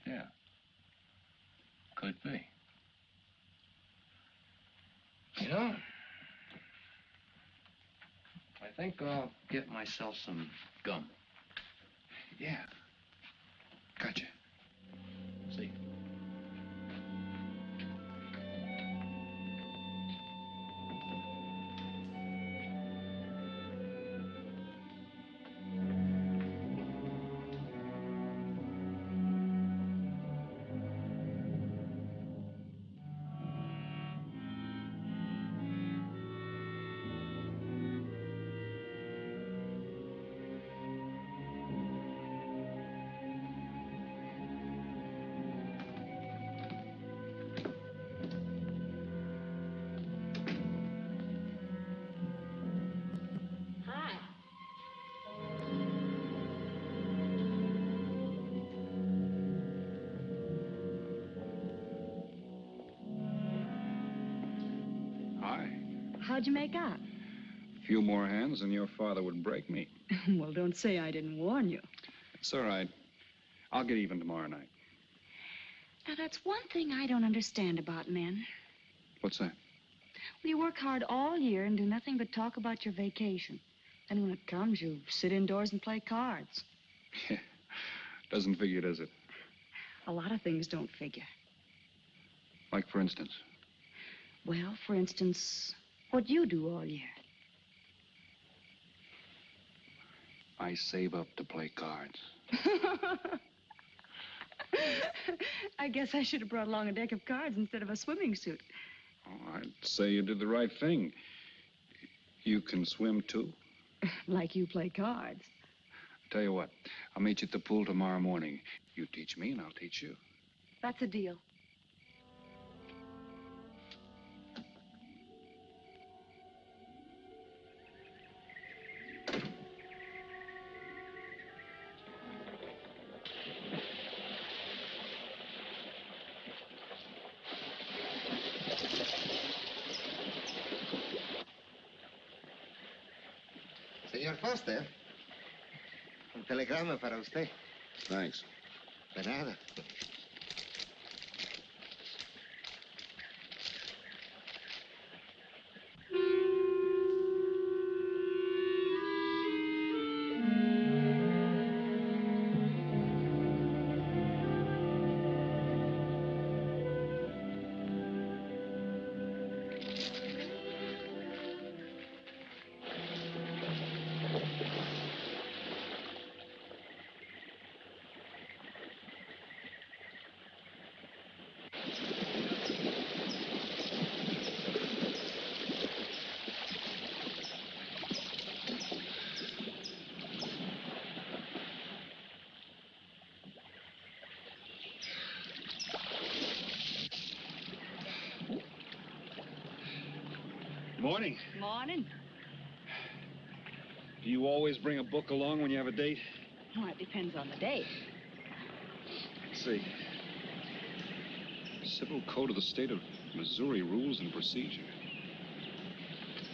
Yeah. Could be. You know, I think I'll get myself some gum. Yeah. Gotcha. See. How'd you make out? A few more hands and your father would break me. Well, don't say I didn't warn you. It's all right. I'll get even tomorrow night. Now, that's one thing I don't understand about men. What's that? Well, you work hard all year and do nothing but talk about your vacation. Then when it comes, you sit indoors and play cards. Yeah. Doesn't figure, does it? A lot of things don't figure. Like, for instance? Well, for instance, what you do all year. I save up to play cards. I guess I should have brought along a deck of cards instead of a swimming suit. Oh, I'd say you did the right thing. You can swim, too? Like you play cards. Tell you what, I'll meet you at the pool tomorrow morning. You teach me and I'll teach you. That's a deal. Señor Foster, un telegrama para usted. Thanks. De nada. Morning. Morning. Do you always bring a book along when you have a date? Well, it depends on the date. Let's see. Civil Code of the State of Missouri Rules and Procedure.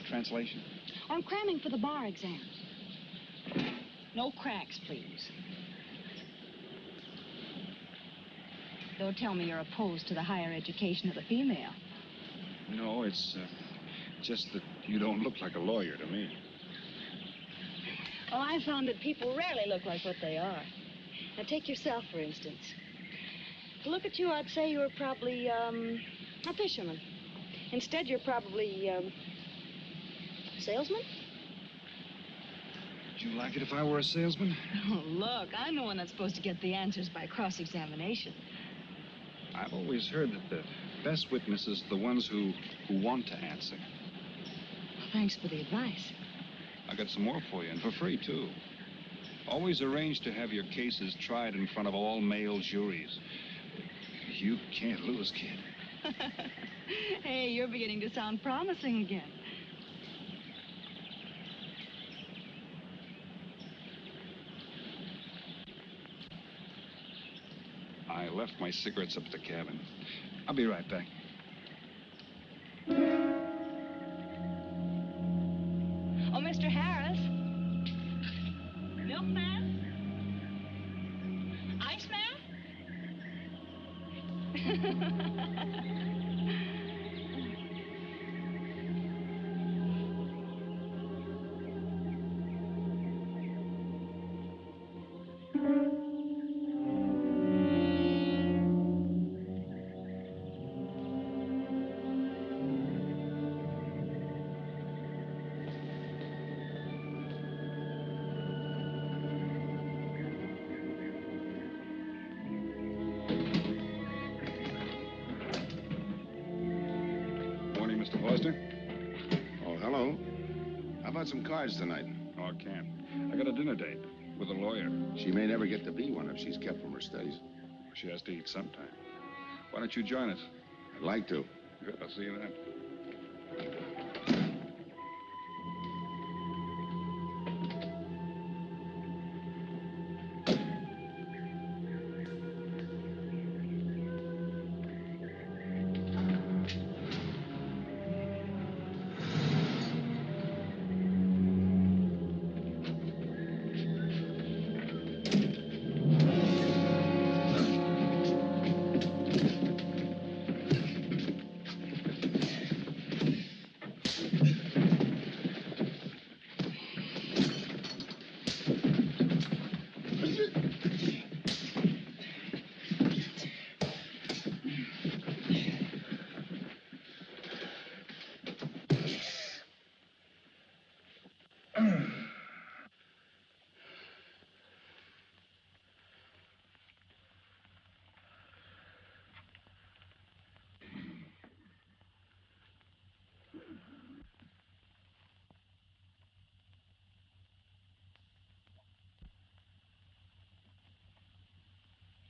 Translation? I'm cramming for the bar exam. No cracks, please. Don't tell me you're opposed to the higher education of the female. No, it's just that you don't look like a lawyer to me. Well, I found that people rarely look like what they are. Now, take yourself, for instance. To look at you, I'd say you were probably, a fisherman. Instead, you're probably, salesman? Would you like it if I were a salesman? Oh, look, I'm the one that's supposed to get the answers by cross-examination. I've always heard that the best witnesses are the ones who want to answer. Well, thanks for the advice. I got some more for you, and for free, too. Always arrange to have your cases tried in front of all male juries. You can't lose, kid. Hey, you're beginning to sound promising again. I left my cigarettes up at the cabin. I'll be right back. Oh, Mr. Harris. Milkman? Iceman? Morning, Mr. Foster. Oh, hello. How about some cards tonight? Oh, I can't. I got a dinner date with a lawyer. She may never get to be one if she's kept from her studies. She has to eat sometime. Why don't you join us? I'd like to. Good, I'll see you then.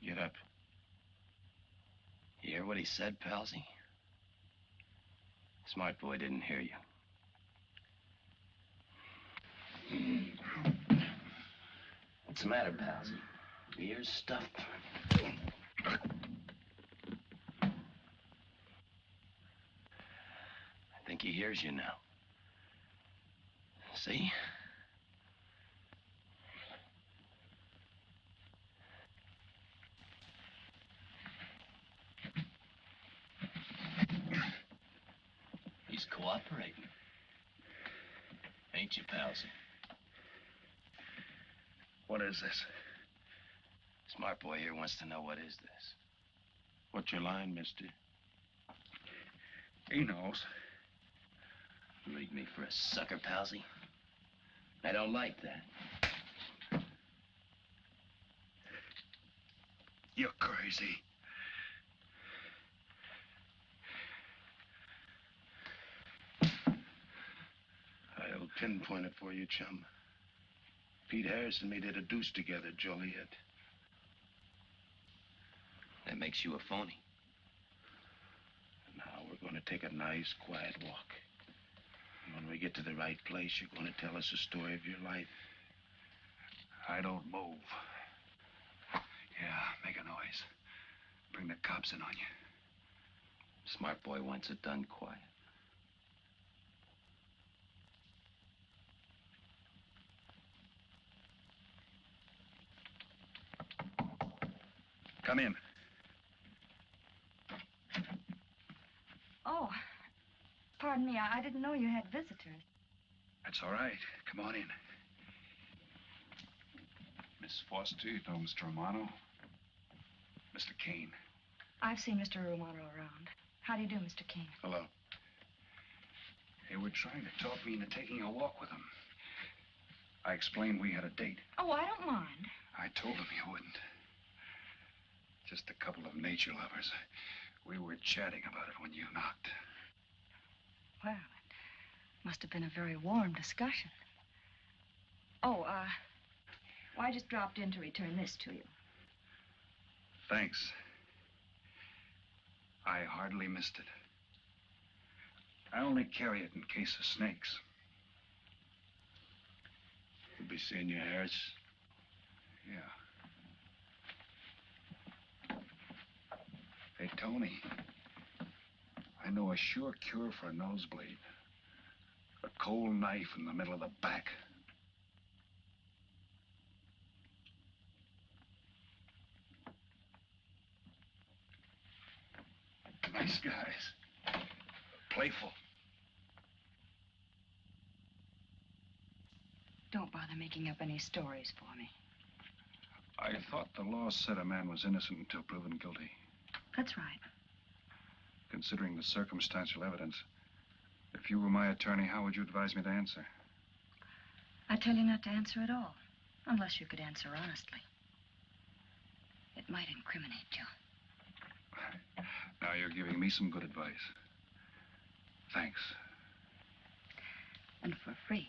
Get up. You hear what he said, Palsy? Smart boy didn't hear you. What's the matter, Palsy? Your ears stuffed? I think he hears you now. See? He's cooperating. Ain't you, Palsy? What is this? Smart boy here wants to know what is this. What's your line, mister? He knows. You leave me for a sucker, Palsy? I don't like that. You're crazy. I'll pinpoint it for you, chum. Pete Harris and me did a deuce together, Joliet. That makes you a phony. Now we're going to take a nice, quiet walk. When we get to the right place, you're going to tell us the story of your life. I don't move. Yeah, make a noise. Bring the cops in on you. Smart boy wants it done quiet. Come in. Oh, pardon me. I didn't know you had visitors. That's all right. Come on in. Miss Foster, you know Mr. Romano? Mr. Kane. I've seen Mr. Romano around. How do you do, Mr. Kane? Hello. They were trying to talk me into taking a walk with them. I explained we had a date. Oh, I don't mind. I told them you wouldn't. Just a couple of nature lovers. We were chatting about it when you knocked. Well, it must have been a very warm discussion. Oh, well, I just dropped in to return this to you. Thanks. I hardly missed it. I only carry it in case of snakes. You'll be seeing your Harris? Yeah. Hey, Tony. I know a sure cure for a nosebleed. A cold knife in the middle of the back. Nice guys. Playful. Don't bother making up any stories for me. I thought the law said a man was innocent until proven guilty. That's right. Considering the circumstantial evidence, if you were my attorney, how would you advise me to answer? I tell you not to answer at all, unless you could answer honestly. It might incriminate you. Now you're giving me some good advice. Thanks. And for free.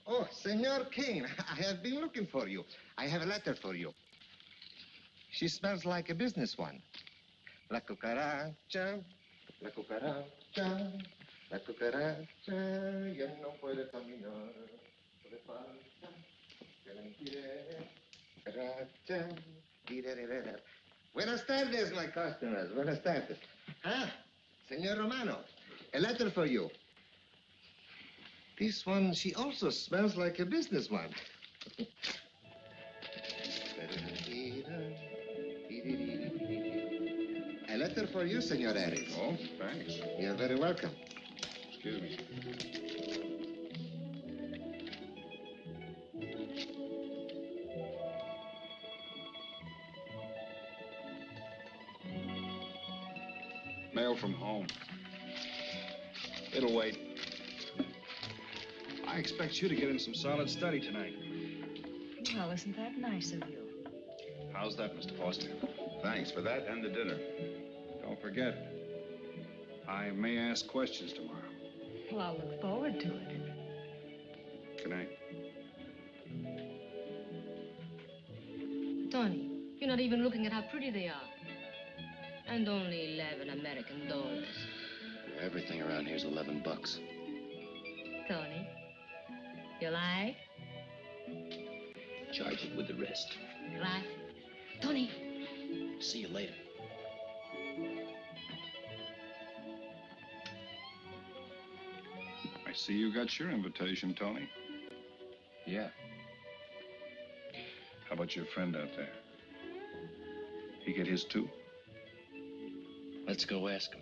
Oh, Senor Kane, I have been looking for you. I have a letter for you. She smells like a business one. La cucaracha, la cucaracha. La cucaracha ya no puede caminar. Le falta que la impide. Cucaracha. Tirererera. Buenas tardes, my customers. Buenas tardes. Ah, Senor Romano, a letter for you. This one, she also smells like a businessman. A letter for you, Senor Harris. Oh, thanks. You're very welcome. Excuse me. Mail from home. It'll wait. I expect you to get in some solid study tonight. Well, isn't that nice of you? How's that, Mr. Foster? Thanks for that and the dinner. Don't forget, I may ask questions tomorrow. Well, I'll look forward to it. Good night. Tony, you're not even looking at how pretty they are. And only 11 American dollars. Everything around here's $11. Tony, you like? Charge it with the rest. Gracias. Tony. See you later. I see you got your invitation, Tony. Yeah. How about your friend out there? He get his too? Let's go ask him.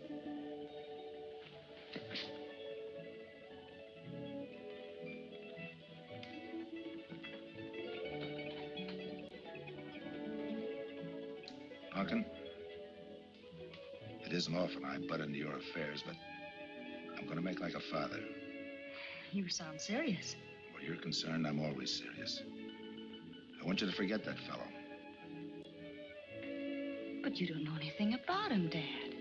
Punkin, it isn't often I butt into your affairs, but I'm going to make like a father. You sound serious. Where you're concerned, I'm always serious. I want you to forget that fellow. But you don't know anything about him, Dad.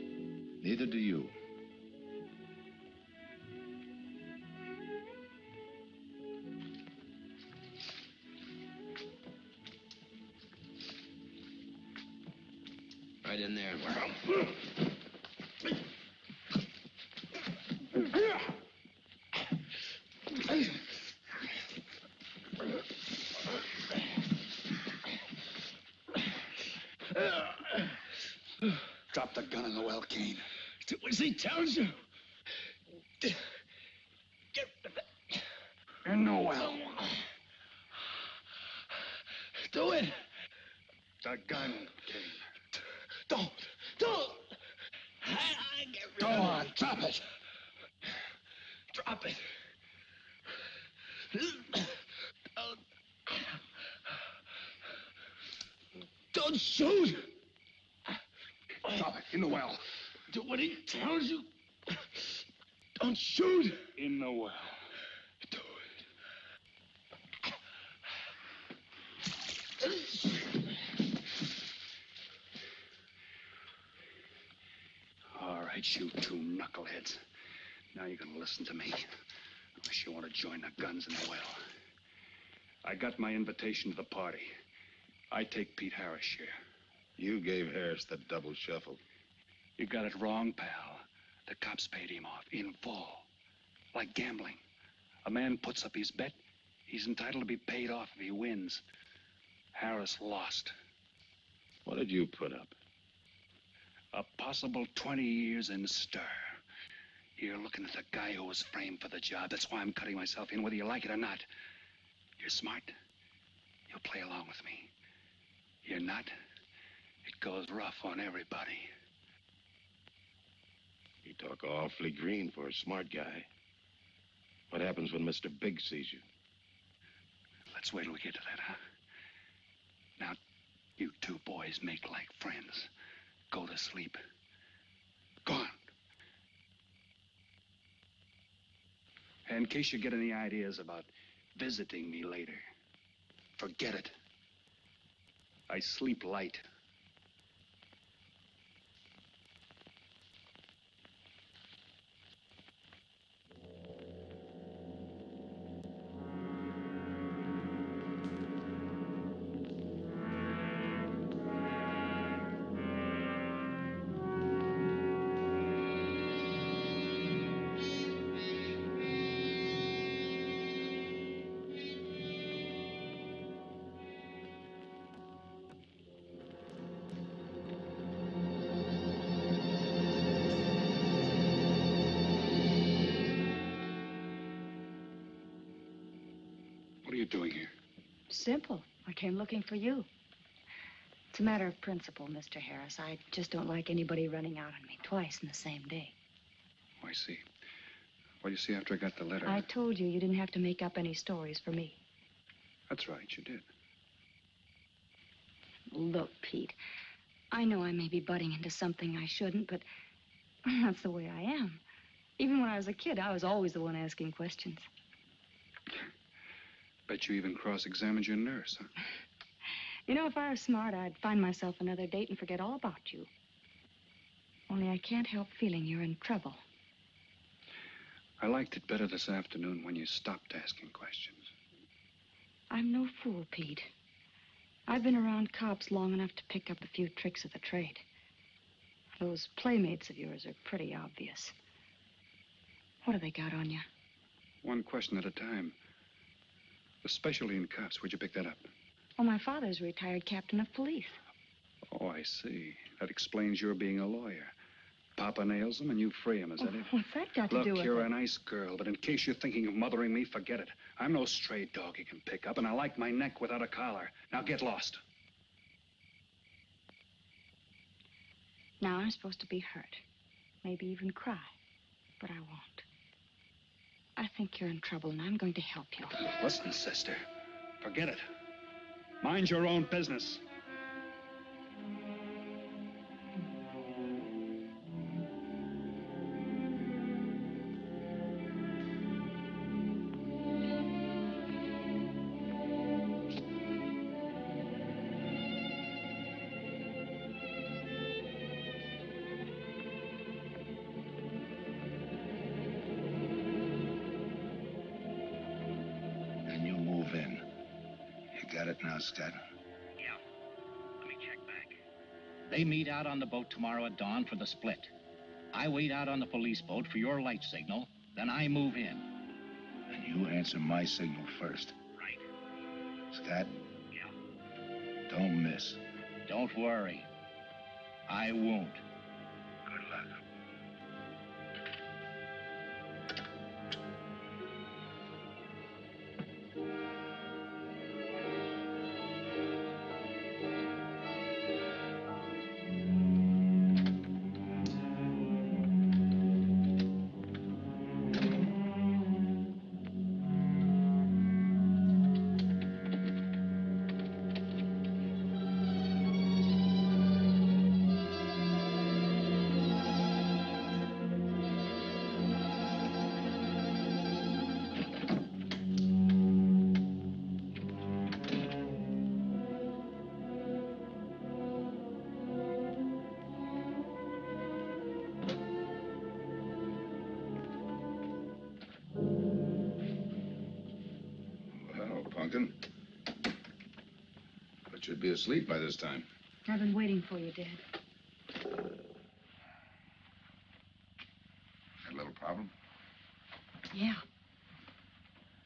Neither do you. Right in there. Drop the gun in the well, Kane. Do as he tells you. Get In the well. Do it. The gun, Kane. Don't. I get rid Go of on, it. drop it. Drop it. Don't shoot. Drop it in the well. Do what he tells you. Don't shoot. In the well. Do All right, you two knuckleheads. Now you're gonna listen to me. Unless you want to join the guns in the well. I got my invitation to the party. I take Pete Harris' share. You gave Harris the double shuffle. You got it wrong, pal. The cops paid him off in full. Like gambling. A man puts up his bet, he's entitled to be paid off if he wins. Harris lost. What did you put up? A possible 20 years in stir. You're looking at the guy who was framed for the job. That's why I'm cutting myself in, whether you like it or not. You're smart. You'll play along with me. You're not. It goes rough on everybody. You talk awfully green for a smart guy. What happens when Mr. Big sees you? Let's wait till we get to that, huh? Now, you two boys make like friends. Go to sleep. Go on. And in case you get any ideas about visiting me later, forget it. I sleep light. doing here? Simple. I came looking for you. It's a matter of principle, Mr. Harris. I just don't like anybody running out on me twice in the same day. Oh, I see. Well, you see, after I got the letter... I told you didn't have to make up any stories for me. That's right, you did. Look, Pete, I know I may be butting into something I shouldn't, but that's the way I am. Even when I was a kid, I was always the one asking questions. Bet you even cross-examined your nurse, huh? You know, if I was smart, I'd find myself another date and forget all about you. Only I can't help feeling you're in trouble. I liked it better this afternoon when you stopped asking questions. I'm no fool, Pete. I've been around cops long enough to pick up a few tricks of the trade. Those playmates of yours are pretty obvious. What have they got on you? One question at a time. The specialty in cops, where'd you pick that up? Well, my father's a retired captain of police. Oh, I see. That explains your being a lawyer. Papa nails him and you free him, is that it? What's that got to do with it? Look, you're a nice girl, but in case you're thinking of mothering me, forget it. I'm no stray dog you can pick up, and I like my neck without a collar. Now get lost. Now I'm supposed to be hurt. Maybe even cry. But I won't. I think you're in trouble, and I'm going to help you. Listen, sister. Forget it. Mind your own business. Now, Scott. Yeah. Let me check back. They meet out on the boat tomorrow at dawn for the split. I wait out on the police boat for your light signal, then I move in. And you answer my signal first. Right. Scott? Yeah. Don't miss. Don't worry. I won't. Good luck. Pumpkin. But you'd be asleep by this time. I've been waiting for you, Dad. Had a little problem? Yeah.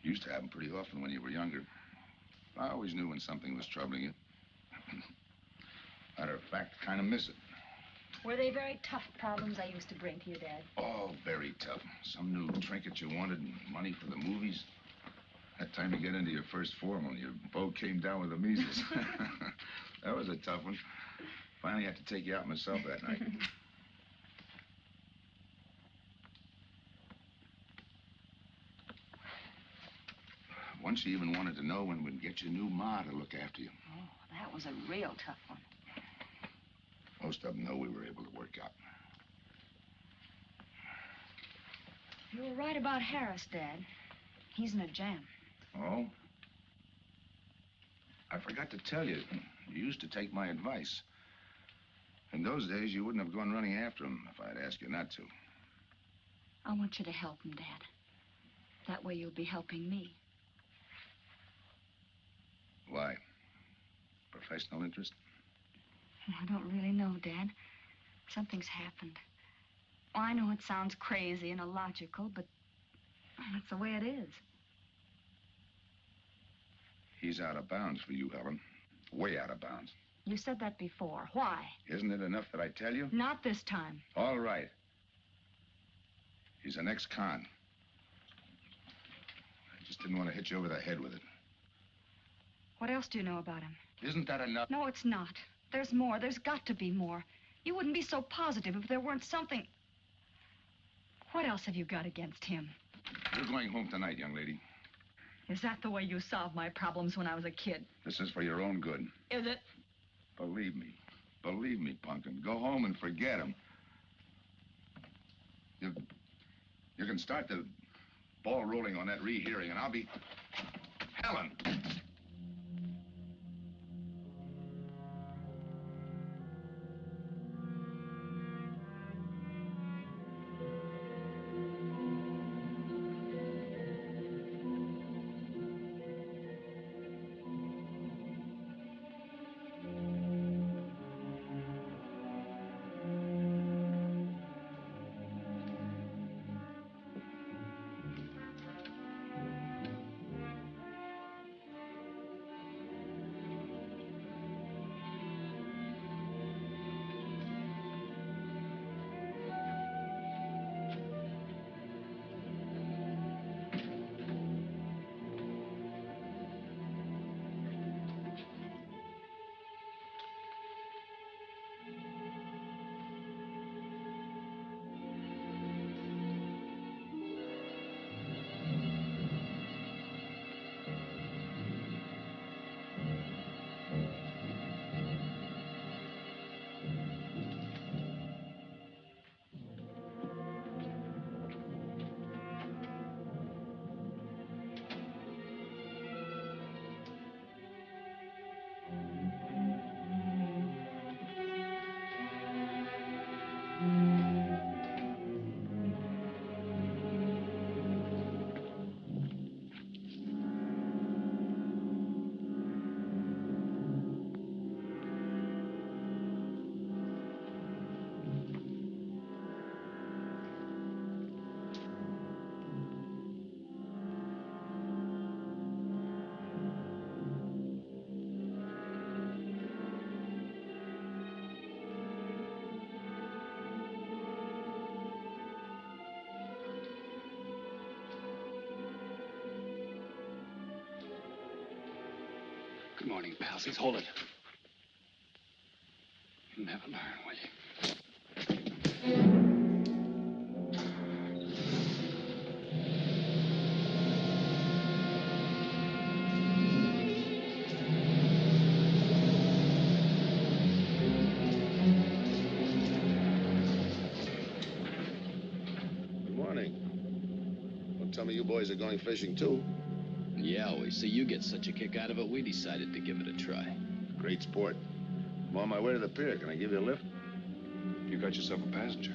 Used to happen pretty often when you were younger. I always knew when something was troubling you. Matter of fact, kind of miss it. Were they very tough problems I used to bring to you, Dad? Oh, very tough. Some new trinket you wanted, and money for the movies. That time you get into your first formal, your boat came down with the measles. That was a tough one. Finally had to take you out myself that night. Once you even wanted to know when we'd get your new ma to look after you. Oh, that was a real tough one. Most of them know we were able to work out. You were right about Harris, Dad. He's in a jam. Oh? I forgot to tell you. You used to take my advice. In those days, you wouldn't have gone running after him if I'd asked you not to. I want you to help him, Dad. That way you'll be helping me. Why? Professional interest? I don't really know, Dad. Something's happened. Oh, I know it sounds crazy and illogical, but that's the way it is. He's out of bounds for you, Helen. Way out of bounds. You said that before. Why? Isn't it enough that I tell you? Not this time. All right. He's an ex-con. I just didn't want to hit you over the head with it. What else do you know about him? Isn't that enough? No, it's not. There's more. There's got to be more. You wouldn't be so positive if there weren't something. What else have you got against him? You're going home tonight, young lady. Is that the way you solved my problems when I was a kid? This is for your own good. Is it? Believe me. Believe me, Pumpkin. Go home and forget him. You can start the ball rolling on that rehearing, and I'll be... Helen! Good morning, palsies. Hold it. You'll never learn, will you? Good morning. Don't tell me you boys are going fishing, too. Yeah, we see you get such a kick out of it, we decided to give it a try. Great sport. I'm on my way to the pier. Can I give you a lift? You got yourself a passenger.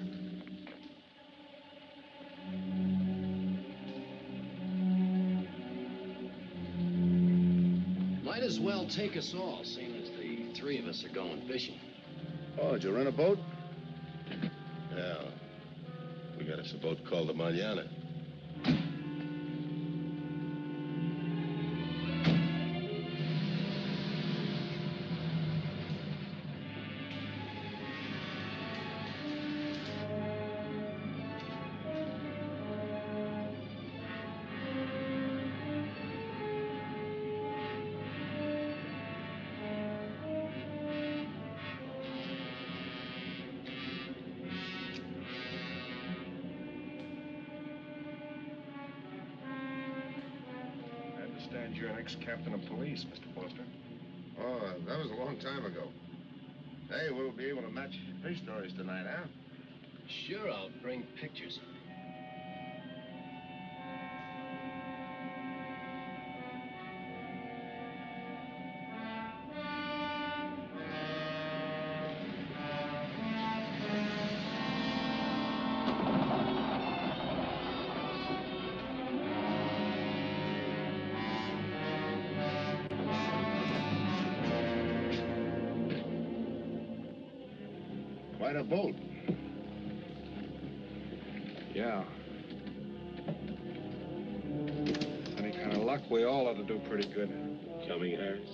Might as well take us all, seeing as the three of us are going fishing. Oh, did you rent a boat? Yeah. We got us a boat called the Mariana. You're an ex-captain of police, Mr. Foster. Oh, that was a long time ago. Hey, we'll be able to match fish stories tonight, huh? Sure, I'll bring pictures. Quite a boat. Yeah. Any kind of luck, we all ought to do pretty good. Coming, Harris?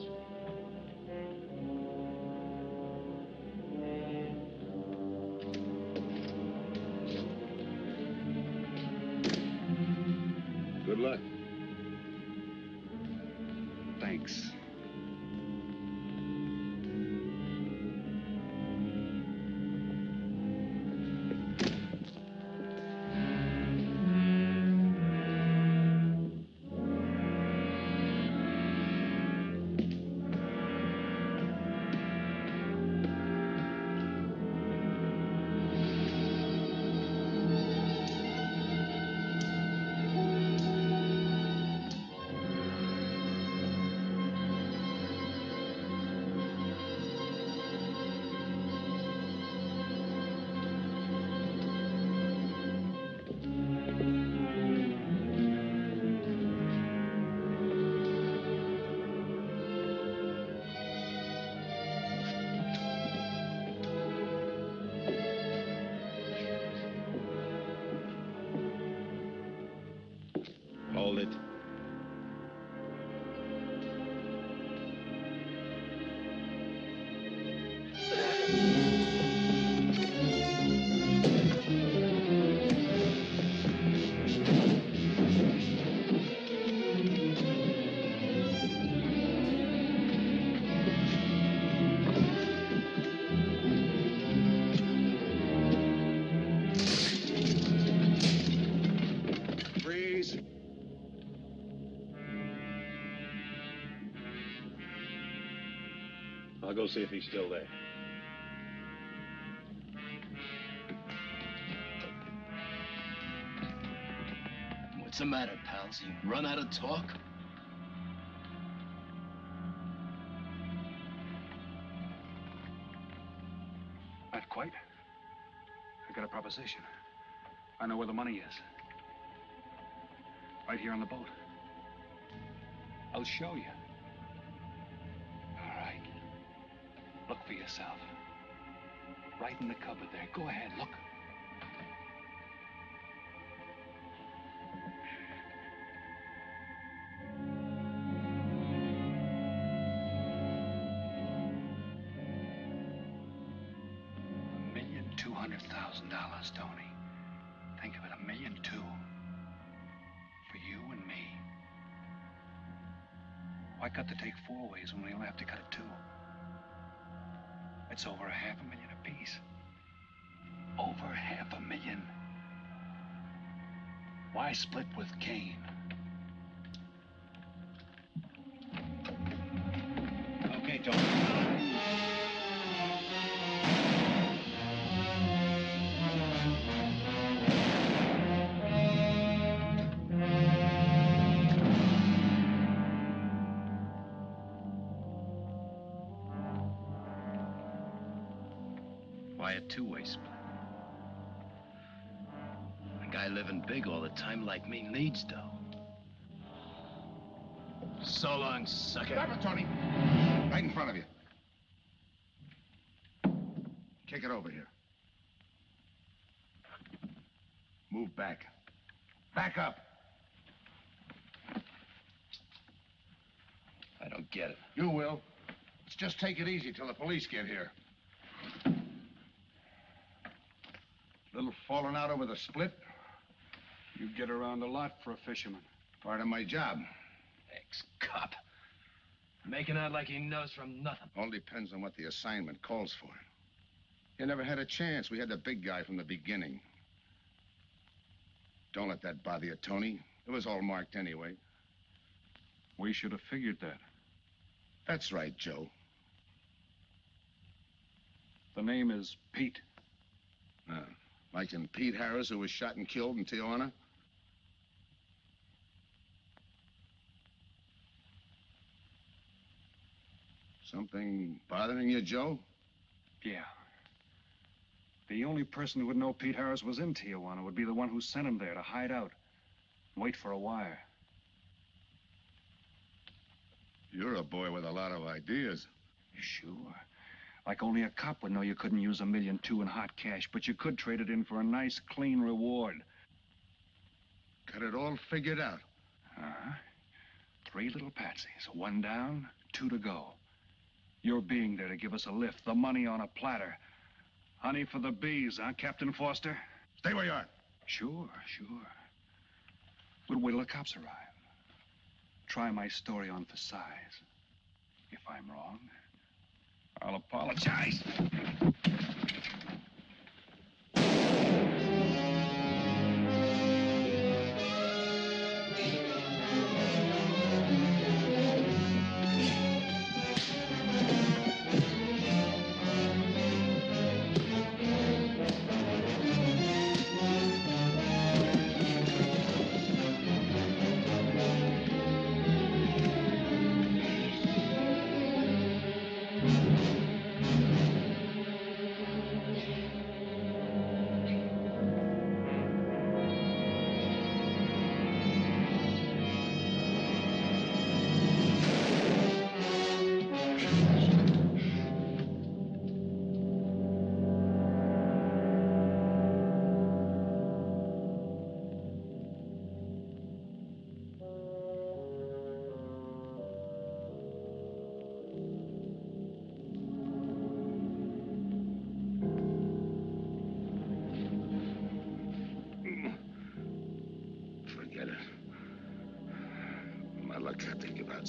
Good luck. Thanks. Freeze. I'll go see if he's still there. What's the matter, pals? You run out of talk? Not quite. I got a proposition. I know where the money is. Right here on the boat. I'll show you. All right. Look for yourself. Right in the cupboard there. Go ahead, look. $1,200,000, Tony. Think of it, $1.2 million. For you and me. Why cut the take 4 ways when we only have to cut it 2? It's over $500,000 apiece. Over $500,000. Why split with Kane? Okay, Tony. Why a two-way split? A guy living big all the time like me needs dough. So long, sucker. Stop it, Tony. Right in front of you. Kick it over here. Move back. Back up. I don't get it. You will. Let's just take it easy till the police get here. Little falling out over the split. You get around a lot for a fisherman. Part of my job. Ex-cop. Making out like he knows from nothing. All depends on what the assignment calls for. You never had a chance. We had the big guy from the beginning. Don't let that bother you, Tony. It was all marked anyway. We should have figured that. That's right, Joe. The name is Pete. Like in Pete Harris, who was shot and killed in Tijuana? Something bothering you, Joe? Yeah. The only person who would know Pete Harris was in Tijuana would be the one who sent him there to hide out. Wait for a wire. You're a boy with a lot of ideas. Sure. Like only a cop would know you couldn't use $1.2 million in hot cash, but you could trade it in for a nice, clean reward. Got it all figured out. 3 little patsies. 1 down, 2 to go. Your being there to give us a lift, the money on a platter. Honey for the bees, huh, Captain Foster? Stay where you are. Sure. We'll wait till the cops arrive. Try my story on for size. If I'm wrong, I'll apologize.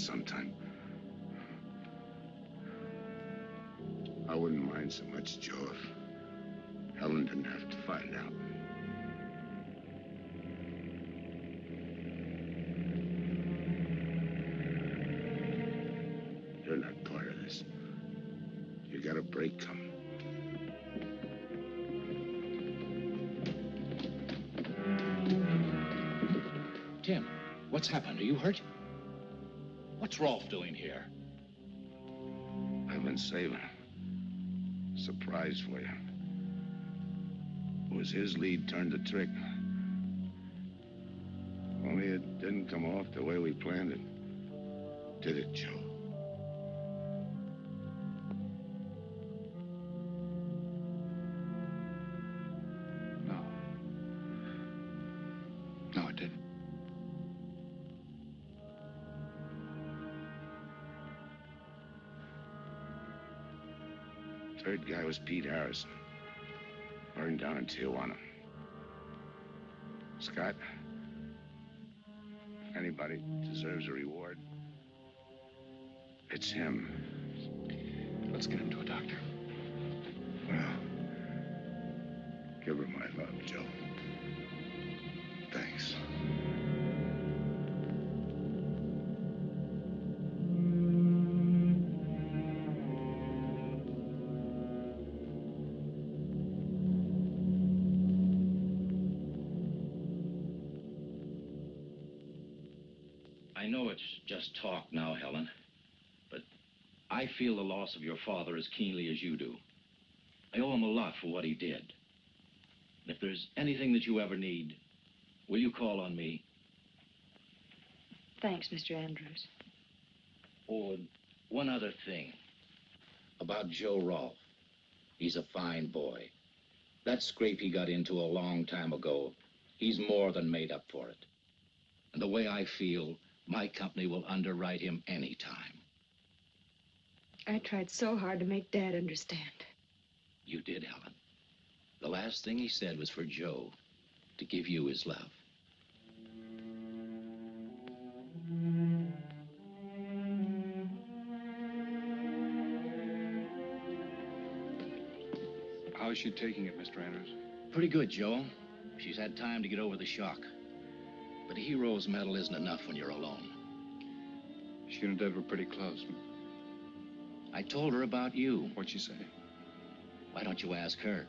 sometime. I wouldn't mind so much, Joe, if Helen didn't have to find out. You're not part of this. You got a break coming. Tim, what's happened? Are you hurt? What's Rolfe doing here? I've been saving. Surprise for you. It was his lead turned the trick. Only it didn't come off the way we planned it. Did it, Joe? No. No, it didn't. Third guy was Pete Harrison. Burned down in Tijuana. Scott, if anybody deserves a reward, it's him. Let's get him to a doctor. Well, give her my love, Joe. Thanks. I know it's just talk now, Helen, but I feel the loss of your father as keenly as you do. I owe him a lot for what he did. And if there's anything that you ever need, will you call on me? Thanks, Mr. Andrews. Oh, and one other thing. About Joe Rolfe. He's a fine boy. That scrape he got into a long time ago, he's more than made up for it. And the way I feel, my company will underwrite him anytime. I tried so hard to make Dad understand. You did, Helen. The last thing he said was for Joe to give you his love. How's she taking it, Mr. Andrews? Pretty good, Joe. She's had time to get over the shock. But a hero's medal isn't enough when you're alone. She and Dad were pretty close. I told her about you. What'd she say? Why don't you ask her?